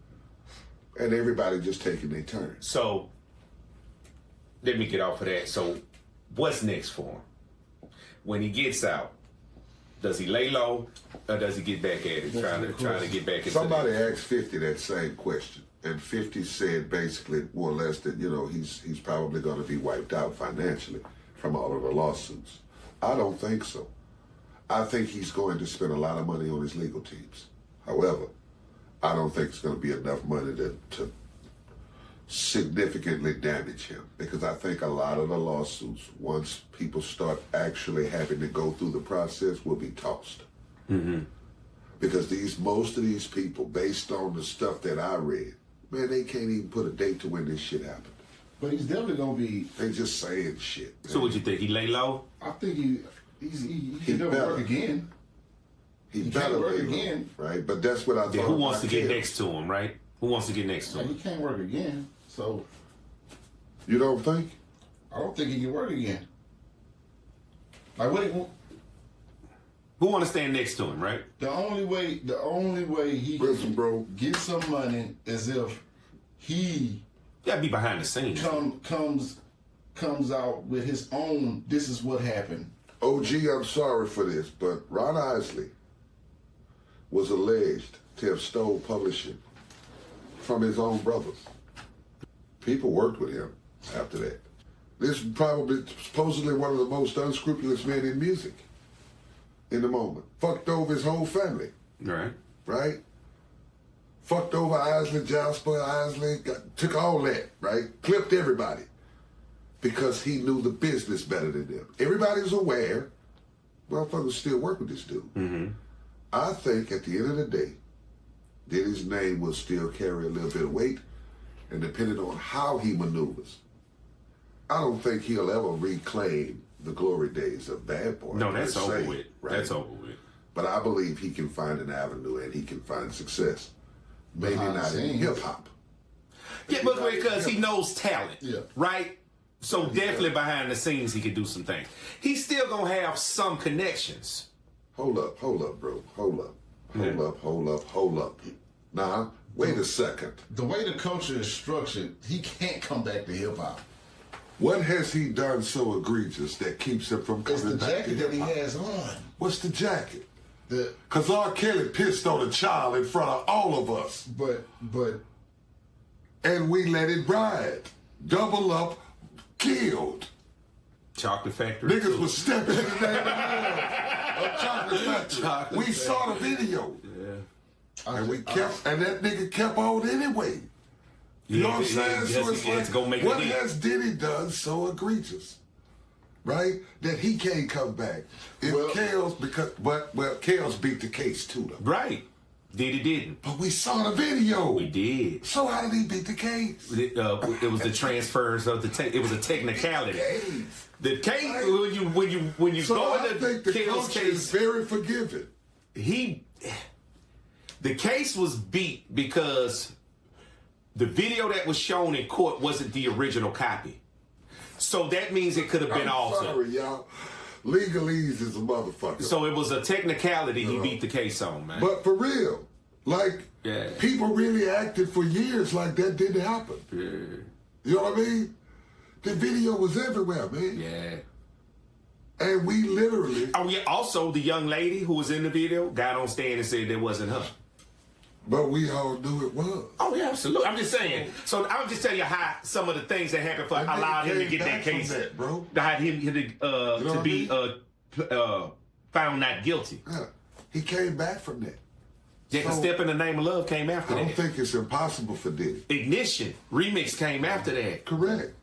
And everybody just taking their turn. So, let me get off of that. So, what's next for him? When he gets out, does he lay low or does he get back at it, trying to get back into Somebody asked 50 that same question. And 50 said basically more or less that, he's probably going to be wiped out financially from all of the lawsuits. I don't think so. I think he's going to spend a lot of money on his legal teams. However, I don't think it's going to be enough money to significantly damage him. Because I think a lot of the lawsuits, once people start actually having to go through the process, will be tossed. Mm-hmm. Because most of these people, based on the stuff that I read, man, they can't even put a date to when this shit happened. But he's definitely gonna be. They just saying shit. Man. So what you think? He lay low? I think he can never work again. He better work again, right? But that's what I thought. Who wants to get next to him, right? Who wants to get next to him? He can't work again. So you don't think? I don't think he can work again. Like what? Who want to stand next to him, right? The only way he can get some money is if he gotta be behind the scenes. Comes out with his own. This is what happened. OG, I'm sorry for this, but Ron Isley was alleged to have stole publishing from his own brothers. People worked with him after that. This is probably supposedly one of the most unscrupulous men in music in the moment. Fucked over his whole family. Right. Right? Fucked over Isley, Jasper, Isley, took all that, right? Clipped everybody. Because he knew the business better than them. Everybody's aware. Motherfuckers still work with this dude. Mm-hmm. I think at the end of the day, Diddy's name will still carry a little bit of weight, and depending on how he maneuvers, I don't think he'll ever reclaim the glory days of Bad Boy. No, that's over with. Right? That's over with. But I believe he can find an avenue and he can find success. Maybe not in hip hop. Yeah, but because he knows talent. Yeah. Right? So definitely behind the scenes he could do some things. He's still gonna have some connections. Hold up, bro. Hold up. Nah, wait a second. The way the culture is structured, he can't come back to hip hop. What has he done so egregious that keeps him from coming back to hip hop? It's the jacket that he has on. What's the jacket? Because R. Kelly pissed on a child in front of all of us. But. And we let it ride. Double up, killed. Chocolate Factory. Niggas was stepping in the name of Chocolate Factory. We saw the video. Yeah. And we kept, and that nigga kept on anyway. You know what I'm saying? So it's like, what has Diddy done so egregious? Right? That he can't come back. If Kels beat the case too, though. Right. Diddy didn't. But we saw the video. We did. So how did he beat the case? It was the transfers of it was a technicality. The case when you so go I into think the Kel's culture case, is very forgiving. The case was beat because the video that was shown in court wasn't the original copy. So that means it could have been altered. Sorry, y'all. Legalese is a motherfucker. So it was a technicality he beat the case on, man. But for real, like, people really acted for years like that didn't happen. Yeah. You know what I mean? The video was everywhere, man. Yeah. And we literally... Oh, yeah. Also, the young lady who was in the video got on stand and said that wasn't her. But we all knew it was. Oh, yeah, absolutely. I'm just saying. So I'm just telling you how some of the things that happened allowed him to get that case. That, bro. Allowed him to be found not guilty. Yeah. He came back from that. Yeah, so, Step in the Name of Love came after that. I don't think it's impossible for Diddy. Ignition remix came after that. Correct.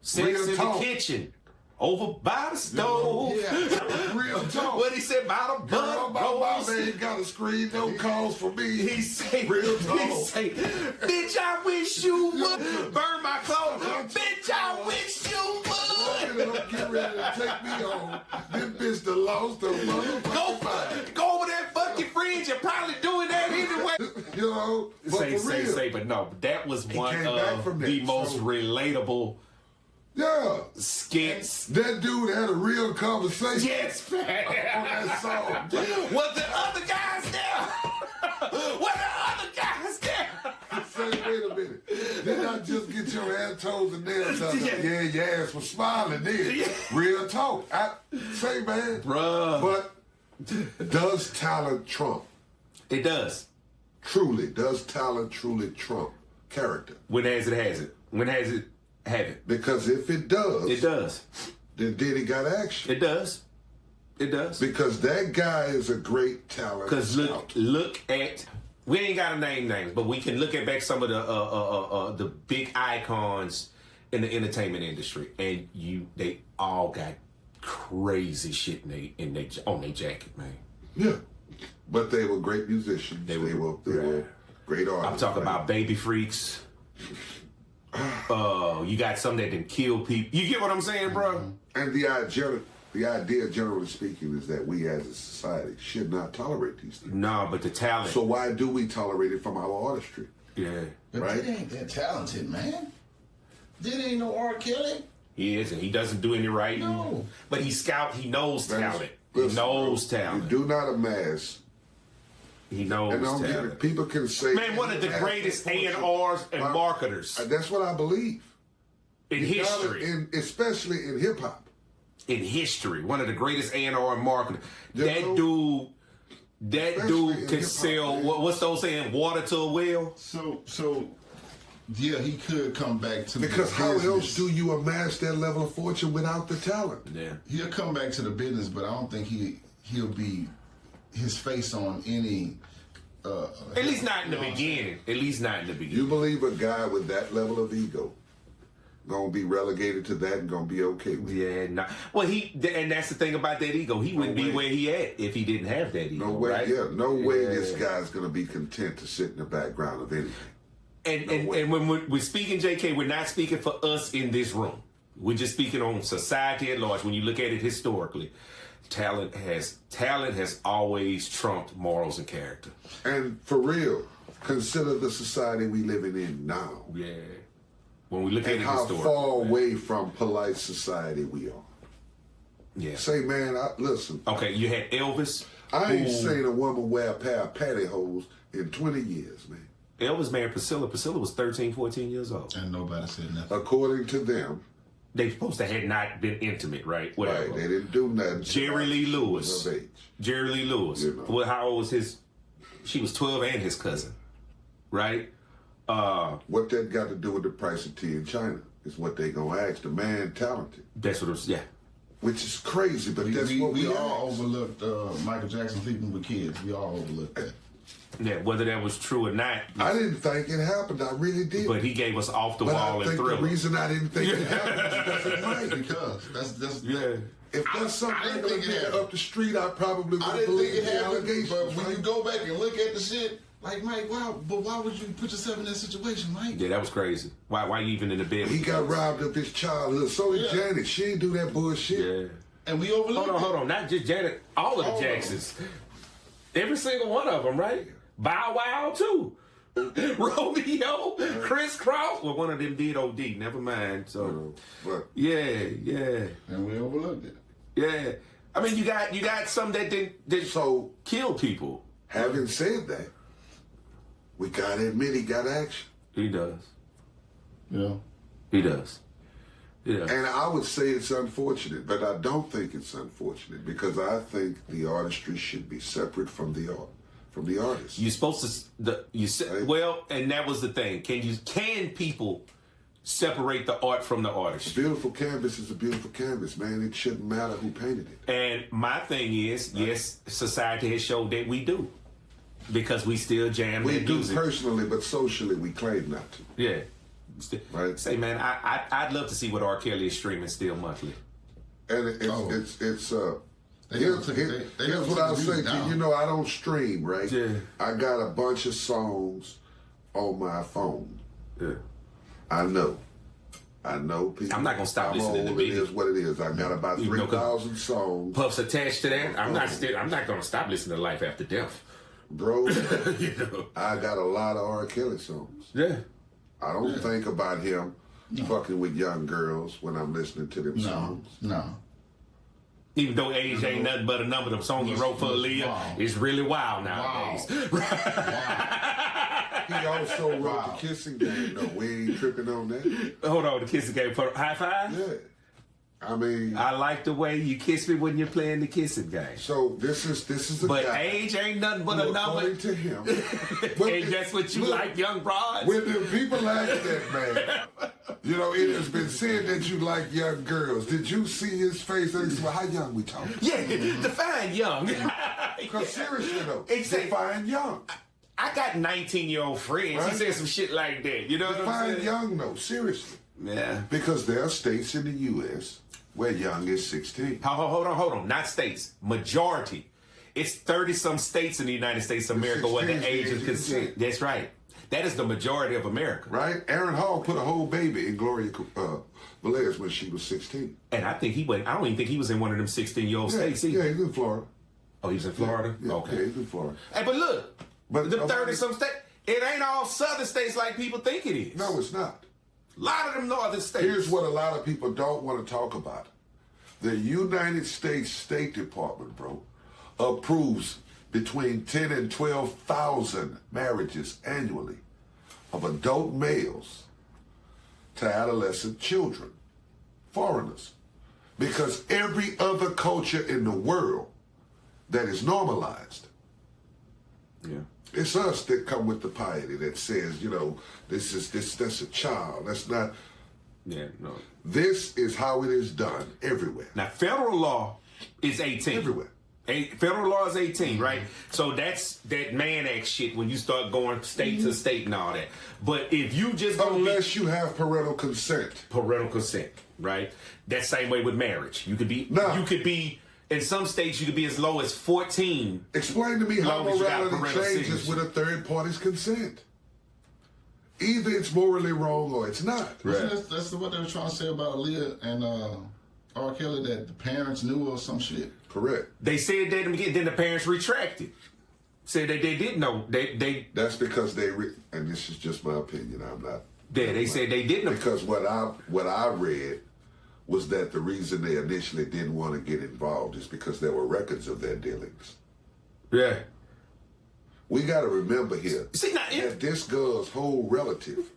Sex in the Kitchen. Over by the stove. Yeah. Real talk. What he said about a butt my man got a screen, no calls for me. He say, real talk. He say, bitch, I wish you would burn my clothes. Bitch, I wish you would. Don't get ready to take me home. This bitch done lost her motherfucking Go over that fucking fridge. You're probably doing that anyway. You know, but but no, that was one of the most relatable skits. That dude had a real conversation. Yes, man. On that song. Was the other guys there? Were the other guys there? Say, wait a minute. Did I just get your ass, toes, and nails done? Yeah, your ass was smiling then. Yeah. Real talk. Say, man. Bruh. But does talent trump? It does. Truly. Does talent truly trump character? When has it? When has it have it? Because if it does. It does. Then Diddy got action. It does. It does. Because that guy is a great talent. Because look at, we ain't got to name names, but we can look at back some of the big icons in the entertainment industry, and they all got crazy shit on their jacket, man. Yeah. But they were great musicians. They were great artists. I'm talking about Baby Freaks. You got some that didn't kill people. You get what I'm saying, bro? And the idea, generally speaking, is that we as a society should not tolerate these things. No, but the talent. So why do we tolerate it from our artistry? Yeah. But right? Diddy ain't that talented, man. Diddy ain't no R. Kelly. He isn't. He doesn't do any writing. No. But he knows talent. He knows talent. You do not amass. He knows talent. People can say... Man, one of the greatest A&Rs and marketers. That's what I believe. In history. Especially in hip-hop. in history, one of the greatest A&R marketers. That dude can sell, what's those saying, water to a well? So yeah, he could come back to because the how business. else do you amass that level of fortune without the talent? Yeah, he'll come back to the business, but I don't think he'll be his face on any. At least not in the beginning. At least not in the beginning. You believe a guy with that level of ego gonna be relegated to that and gonna be okay with it? Yeah, no. Well, and that's the thing about that ego. He wouldn't be where he at if he didn't have that ego. No way, right? no way this guy's gonna be content to sit in the background of anything. And when we're speaking, JK, we're not speaking for us in this room. We're just speaking on society at large. When you look at it historically, talent has always trumped morals and character. And for real, consider the society we living in now. Yeah. When we look at it how historically, far away from polite society we are. Yeah. Say, man, listen. Okay, you had Elvis. I ain't seen a woman wear a pair of pantyhose in 20 years, man. Elvis married Priscilla. Priscilla was 13, 14 years old. And nobody said nothing. According to them. They supposed to have not been intimate, right? Whatever. Right, they didn't do nothing. Jerry Lee Lewis. Jerry Lee Lewis. You know. Well, how old was his? She was 12 and his cousin, right? What that got to do with the price of tea in China is what they gonna ask. The man talented. That's what it was, yeah. Which is crazy, but that's what we all overlooked Michael Jackson sleeping with kids. We all overlooked that. Yeah, whether that was true or not. I didn't think it happened. I really did. But he gave us Off the but Wall I and think Thriller. the reason I didn't think it happened is because it might. Because that's yeah. If that's something I didn't like think it that up the street, I probably would I have didn't think believed it the happened. allegations. But when you go back and look at the shit, like Mike, why would you put yourself in that situation, Mike? Yeah, that was crazy. Why you even in the bed? He got robbed of his childhood. So did Janet. She didn't do that bullshit. Yeah. And we overlooked Hold on. Not just Janet. All of the Jacksons. Every single one of them, right? Bow Wow, too. Romeo, Chris Cross. Well, one of them did OD. Never mind. So, But yeah. And we overlooked it. Yeah. I mean, you got some that didn't so kill people. having said that, we gotta admit he got action. He does. Yeah. He does. Yeah. And I would say it's unfortunate, but I don't think it's unfortunate because I think the artistry should be separate from the art, from the artist. You're supposed to Right. well, and that was the thing. Can people separate the art from the artist? A beautiful canvas is a beautiful canvas, man. It shouldn't matter who painted it. And my thing is, yes, society has showed that we do, because we still jam. We that do music. personally, but socially we claim not to. Yeah. Right. Say, man, I'd love to see what R. Kelly is streaming still monthly. And here's what I'll say to you. You know, I don't stream, right? Yeah. I got a bunch of songs on my phone. Yeah. I know people. I'm not gonna stop listening to old, Biggie. It is what it is. I got about You know, 3,000 songs. Puff's attached to that. I'm not gonna stop listening to Life After Death. Bro, You know. I got a lot of R. Kelly songs. Yeah. I don't think about him fucking with young girls when I'm listening to them songs. No. Even though age ain't nothing but a number, them songs he wrote for Aaliyah is really wild nowadays. He also wrote the Kissing Game, though. We ain't tripping on that. Hold on, the Kissing Game for High Five? Yeah. I mean, I like the way you kiss me when you're playing the Kissing Game. so this is a But guy. age ain't nothing but who, a number. according to him. And that's what you like, young broads? When the people like that, man, you know, it has been said that you like young girls. Did you see his face? And he said, well, how young we talking? Yeah, define young. Because seriously, though, Exactly. define young. I got 19-year-old friends. Right? He said some shit like that. You know what I'm Define saying? young, though, seriously. Yeah. Because there are states in the U.S. where young is 16. Hold on. Not states. Majority. It's 30-some states in the United States of America where the 16 age of consent. That's right. That is the majority of America. Right? Aaron Hall put a whole baby in Gloria Velez when she was 16. And I think I don't even think he was in one of them 16-year-old states either. Yeah, he's in Florida. Oh, he was in Florida? Yeah, Okay. Yeah, he's in Florida. Hey, but look, But them 30-some states, it ain't all southern states like people think it is. No, it's not. A lot of them northern states. Here's what a lot of people don't want to talk about. The United States State Department, bro, approves between 10 and 12,000 marriages annually of adult males to adolescent children, foreigners. Because every other culture in the world that is normalized, it's us that come with the piety that says, you know, that's a child. That's not. Yeah, no. This is how it is done everywhere. Now, federal law is 18. Everywhere. Federal law is 18, right? So that's that man act shit when you start going state to state and all that. But if you just unless you have parental consent, right? That same way with marriage. You could be in some states you could be as low as 14. Explain to me how morality changes with a third party's consent. Either it's morally wrong or it's not. Right. That's what they were trying to say about Aaliyah and R. Kelly, that the parents knew or some shit. Correct. They said that then the parents retracted. Said that they didn't know. That's because and this is just my opinion. I'm not. Yeah, they said they didn't. Because what I read was that the reason they initially didn't want to get involved is because there were records of their dealings. Yeah. We got to remember here that this girl's whole relative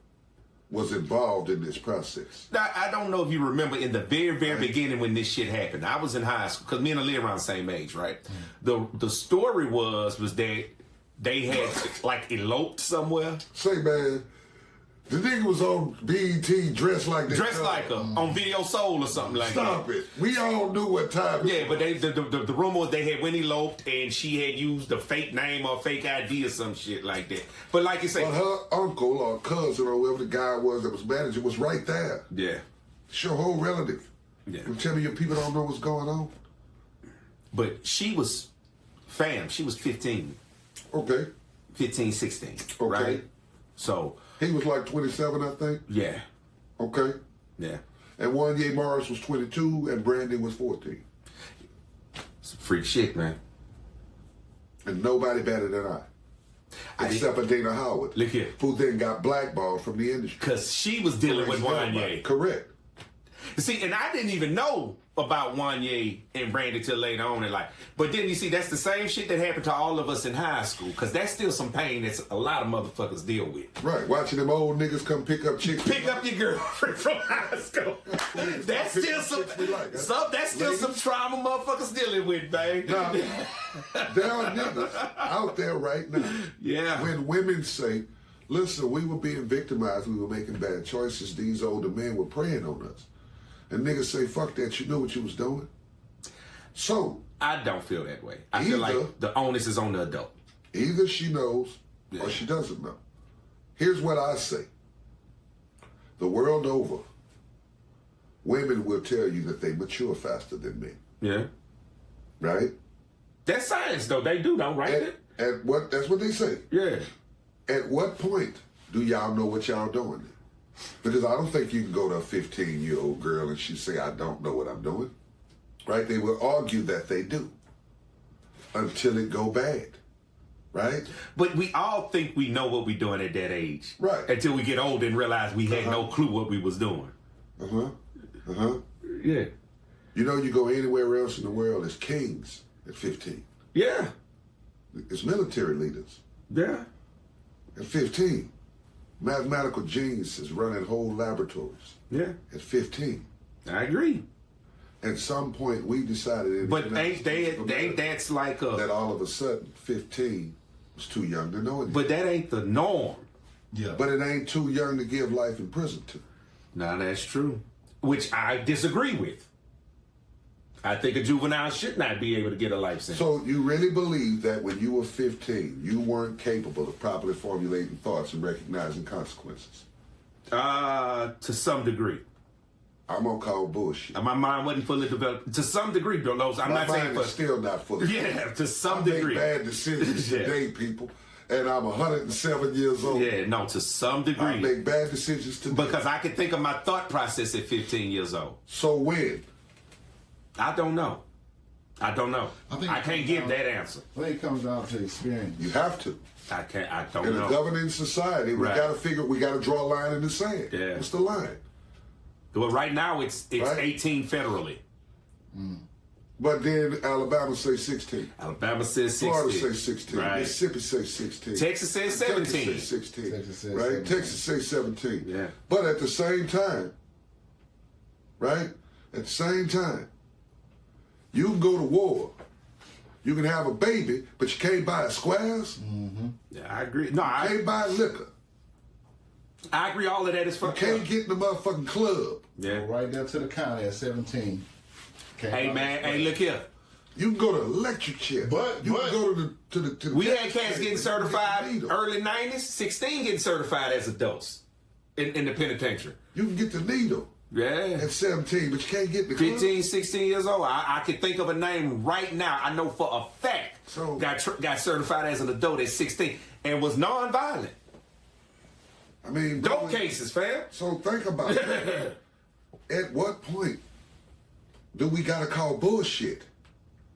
was involved in this process. Now, I don't know if you remember in the very, very beginning when this shit happened. I was in high school because me and Aaliyah around the same age, right? The story was that they had like eloped somewhere. Say, man, the nigga was on BET dressed like that. Dressed like her on Video Soul or something like that. Stop it. We all knew what time it was. But the rumor was they had went eloped and she had used a fake name or fake ID or some shit like that. But like you say, well, her uncle or cousin or whoever the guy was that was manager was right there. Yeah. It's your whole relative. Yeah. You tell me your people don't know what's going on? But she was 15. Okay. 15, 16. Okay. Right? So he was like 27, I think. Yeah. Okay. Yeah. And Wanye Morris was 22 and Brandy was 14. Some freak shit, man. And nobody better than I. Except Adina Howard. Look here. Who then got blackballed from the industry. Because she was dealing with Wanye. Correct. See, and I didn't even know about Wanye and Brandy till later on in life. But then you see, that's the same shit that happened to all of us in high school. Because that's still some pain that a lot of motherfuckers deal with. Right. Watching them old niggas come pick up chicks. Pick up your girlfriend from high school. That's still some trauma motherfuckers dealing with, babe. Now, there are niggas out there right now. Yeah. When women say, listen, we were being victimized, we were making bad choices, these older men were preying on us. And niggas say, fuck that, you knew what you was doing. So. I don't feel that way. I feel like the onus is on the adult. Either she knows or she doesn't know. Here's what I say. The world over, women will tell you that they mature faster than men. Yeah. Right? That's science, though. They do, don't, right? That's what they say. Yeah. At what point do y'all know what y'all doing? Because I don't think you can go to a 15-year-old girl and she say, I don't know what I'm doing. Right? They will argue that they do. Until it go bad. Right? But we all think we know what we're doing at that age. Right. Until we get old and realize we had no clue what we was doing. Yeah. You know, you go anywhere else in the world, it's kings at 15. Yeah. It's military leaders. Yeah. At 15. Mathematical geniuses running whole laboratories. Yeah. At 15. I agree. At some point, we decided... But that's like a... That all of a sudden, 15 was too young to know anything. But that ain't the norm. Yeah. But it ain't too young to give life in prison to. No, that's true. Which I disagree with. I think a juvenile should not be able to get a life sentence. So you really believe that when you were 15, you weren't capable of properly formulating thoughts and recognizing consequences? To some degree. I'm gonna call bullshit. My mind wasn't fully developed. To some degree, though. I'm not saying my mind is still not fully developed. Yeah, to some degree. I make bad decisions today, people. And I'm 107 years old. Yeah, no, to some degree. I make bad decisions today. Because I could think of my thought process at 15 years old. So when? I don't know. I can't give that answer. I think it comes down to experience. You have to. I don't know. In a governing society, we gotta draw a line in the sand. Yeah. What's the line? Well, right now it's right? 18 federally. But then Alabama says 16. Alabama says 16. Florida says 16. Right. Mississippi says 16. Texas says 17. Texas says 16. Texas says right? 17. Texas says 17. Yeah. But at the same time, right? At the same time, You can go to war. You can have a baby, but you can't buy squares. Yeah, I agree. No, you can't buy liquor. I agree. All of that is fucked up. You can't up. get in the motherfucking club. Yeah. Go right there to the county at 17. Hey man, hey look here. You can go to electric chair. But you can go to the we had cats getting certified early 90s, 16 getting certified as adults in the penitentiary. You can get the needle. Yeah. At 17, but you can't get the 15, 16 years old. I can think of a name right now. I know for a fact. So got certified as an adult at 16 and was non-violent. I mean, dope cases, fam. So think about it. At what point do we gotta call bullshit?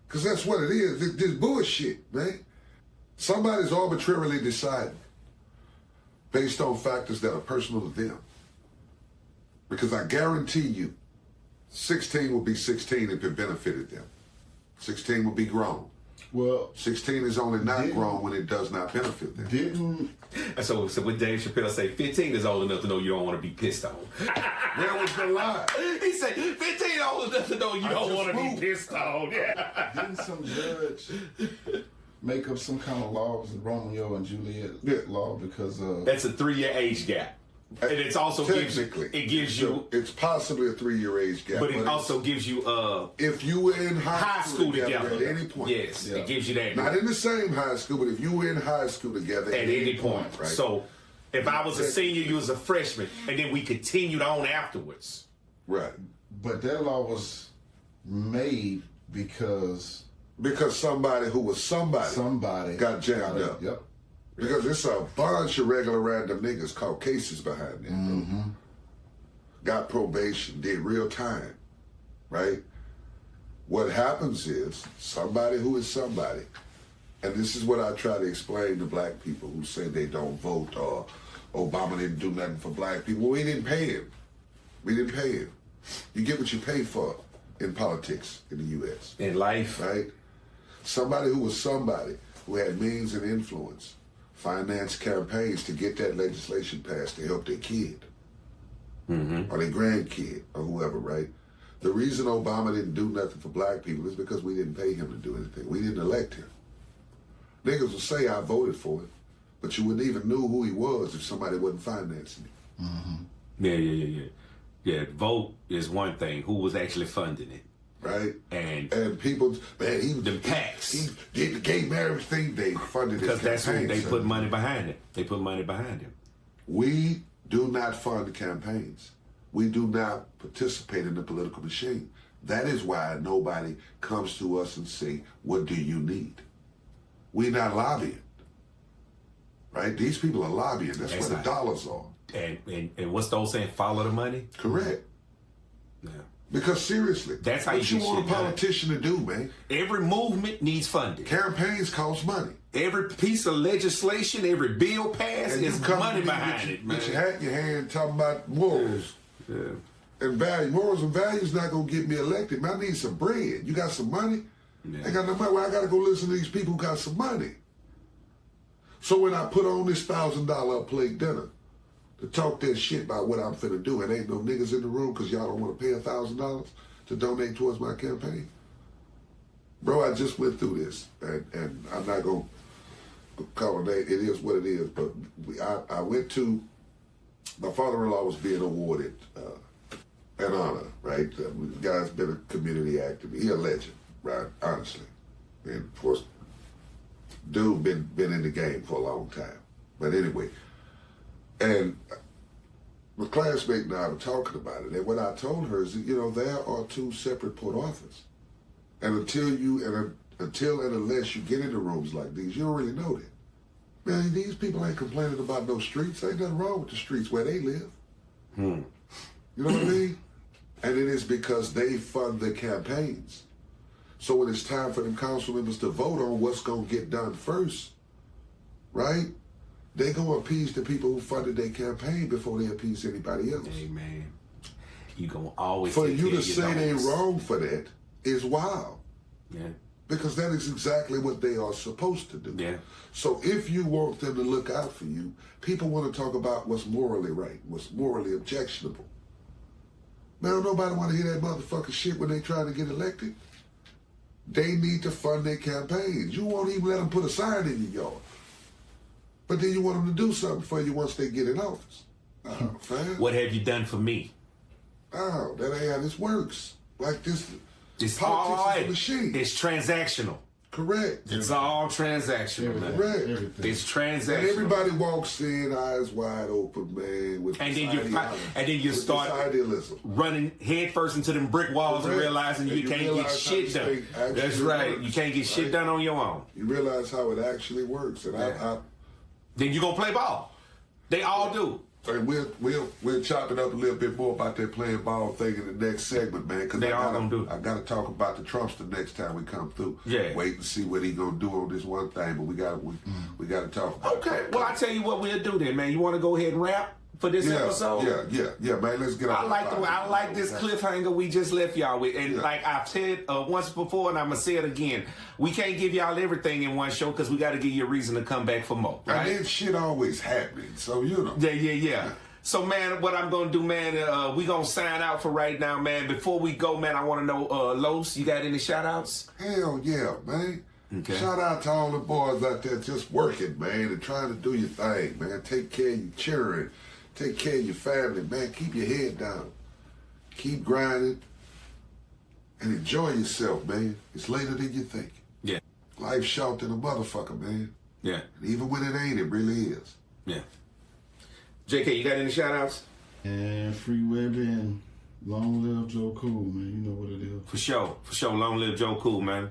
Because that's what it is. This bullshit, man. Somebody's arbitrarily deciding based on factors that are personal to them. Because I guarantee you, 16 will be 16 if it benefited them. 16 will be grown. Well, 16 is only not grown when it does not benefit them. So what Dave Chappelle say, 15 is old enough to know you don't want to be pissed on. Where was the lie? He said, 15 old enough to know you don't want to be pissed on. Yeah. Didn't some judge make up some kind of law? Was it Romeo and Juliet law? Because that's a 3-year age gap. And it's also gives you it's possibly a 3-year age gap, but it also gives you if you were in high school together at any point. Yes, it gives you that. Not in the same high school, but if you were in high school together at any point. Right? So if I was a senior, you was a freshman, and then we continued on afterwards. Right. But that law was made because somebody who was somebody got jammed up. Yep. Because it's a bunch of regular random niggas caught cases behind them. Got probation, did real time, right? What happens is somebody who is somebody, and this is what I try to explain to black people who say they don't vote or Obama didn't do nothing for black people. Well, we didn't pay him. We didn't pay him. You get what you pay for in politics in the U.S. In life. Right? Somebody who was somebody who had means and influence finance campaigns to get that legislation passed to help their kid or their grandkid or whoever, right? The reason Obama didn't do nothing for black people is because we didn't pay him to do anything. We didn't elect him. Niggas will say I voted for him, but you wouldn't even know who he was if somebody wasn't financing him. Yeah, vote is one thing. Who was actually funding it? Right? And people, man, he did the gay marriage thing. They funded his campaign. Because that's who they put money behind it. They put money behind him. We do not fund campaigns. We do not participate in the political machine. That is why nobody comes to us and say, what do you need? We're not lobbying. Right? These people are lobbying. That's where the dollars are. And what's the old saying? Follow the money? Correct. Yeah. Because seriously, that's how what you want a politician to do, man? Every movement needs funding. Campaigns cost money. Every piece of legislation, every bill passed, is money behind it, man. Get your hat in your hand talking about morals and value. Morals and values not going to get me elected. Man, I need some bread. You got some money? I got no money. Well, I got to go listen to these people who got some money. So when I put on this $1,000 plate dinner, to talk that shit about what I'm finna do, and ain't no niggas in the room because y'all don't want to pay $1,000 to donate towards my campaign. Bro, I just went through this, and I'm not gonna call it name. It is what it is. But I went to, my father-in-law was being awarded an honor, right? The guy's been a community activist. He a legend, right? Honestly, and of course, dude been in the game for a long time. But anyway. And my classmate and I were talking about it, and what I told her is, there are 2 separate Port Arthurs, and until and unless you get into rooms like these, you don't really know that. Man, these people ain't complaining about no streets. Ain't nothing wrong with the streets where they live. You know what I mean? And it is because they fund the campaigns. So when it's time for them council members to vote on what's gonna get done first, right? They gonna appease the people who funded their campaign before they appease anybody else. Amen. You gonna always for you to say they wrong for that is wild. Yeah. Because that is exactly what they are supposed to do. Yeah. So if you want them to look out for you, people want to talk about what's morally right, what's morally objectionable. Man, nobody want to hear that motherfucking shit when they try to get elected. they need to fund their campaigns. You won't even let them put a sign in your yard. But then you want them to do something for you once they get in office. Oh, fam. What have you done for me? Oh, that ain't how this works. Like this, It's politics is a machine. It's transactional. Correct. It's all transactional, man. Correct. It's transactional. And everybody walks in eyes wide open, man, with and this then you start idealism, running headfirst into them brick walls and realizing you can't get shit done. That's right. Works, you can't get shit done on your own. You realize how it actually works, and then you gonna play ball. They all do. And we'll chop it up a little bit more about that playing ball thing in the next segment, man. Because I gotta talk about the Trumpster next time we come through. Yeah. Wait and see what he gonna do on this one thing, but we gotta talk about okay. Well, I tell you what we'll do then, man. You want to go ahead and rap for this episode? Yeah, man. Let's get. I like this cliffhanger we just left y'all with, and like I've said once before, and I'm gonna say it again. We can't give y'all everything in one show because we got to give you a reason to come back for more. Right? And then shit always happening, so you know. Yeah. So, man, what I'm gonna do, man, we gonna sign out for right now, man. Before we go, man, I want to know, Los, you got any shout-outs? Hell yeah, man. Okay. Shout out to all the boys out there just working, man, and trying to do your thing, man. Take care of your children. Take care of your family, man. Keep your head down. Keep grinding. And enjoy yourself, man. It's later than you think. Yeah. Life's short than a motherfucker, man. Yeah. And even when it ain't, it really is. Yeah. JK, you got any shout-outs? And Free Webby and long live Joe Cool, man. You know what it is. For sure. Long live Joe Cool, man.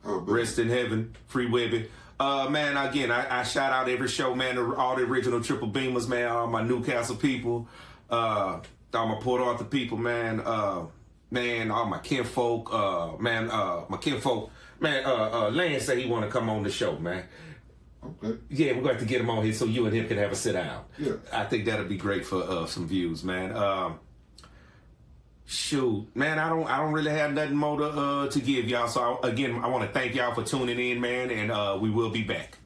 Oh, Rest in heaven. Free Webby. Man, again, I shout out every show, man, all the original Triple Beamers, man, all my Newcastle people, all my Port Arthur people, man, man, all my kinfolk, my kinfolk, man, Lance said he want to come on the show, man. Okay. Yeah, we're going to get him on here so you and him can have a sit down. Yeah. I think that'll be great for some views, man. Shoot, man, I don't really have nothing more to give y'all. So again, I want to thank y'all for tuning in, man, and we will be back.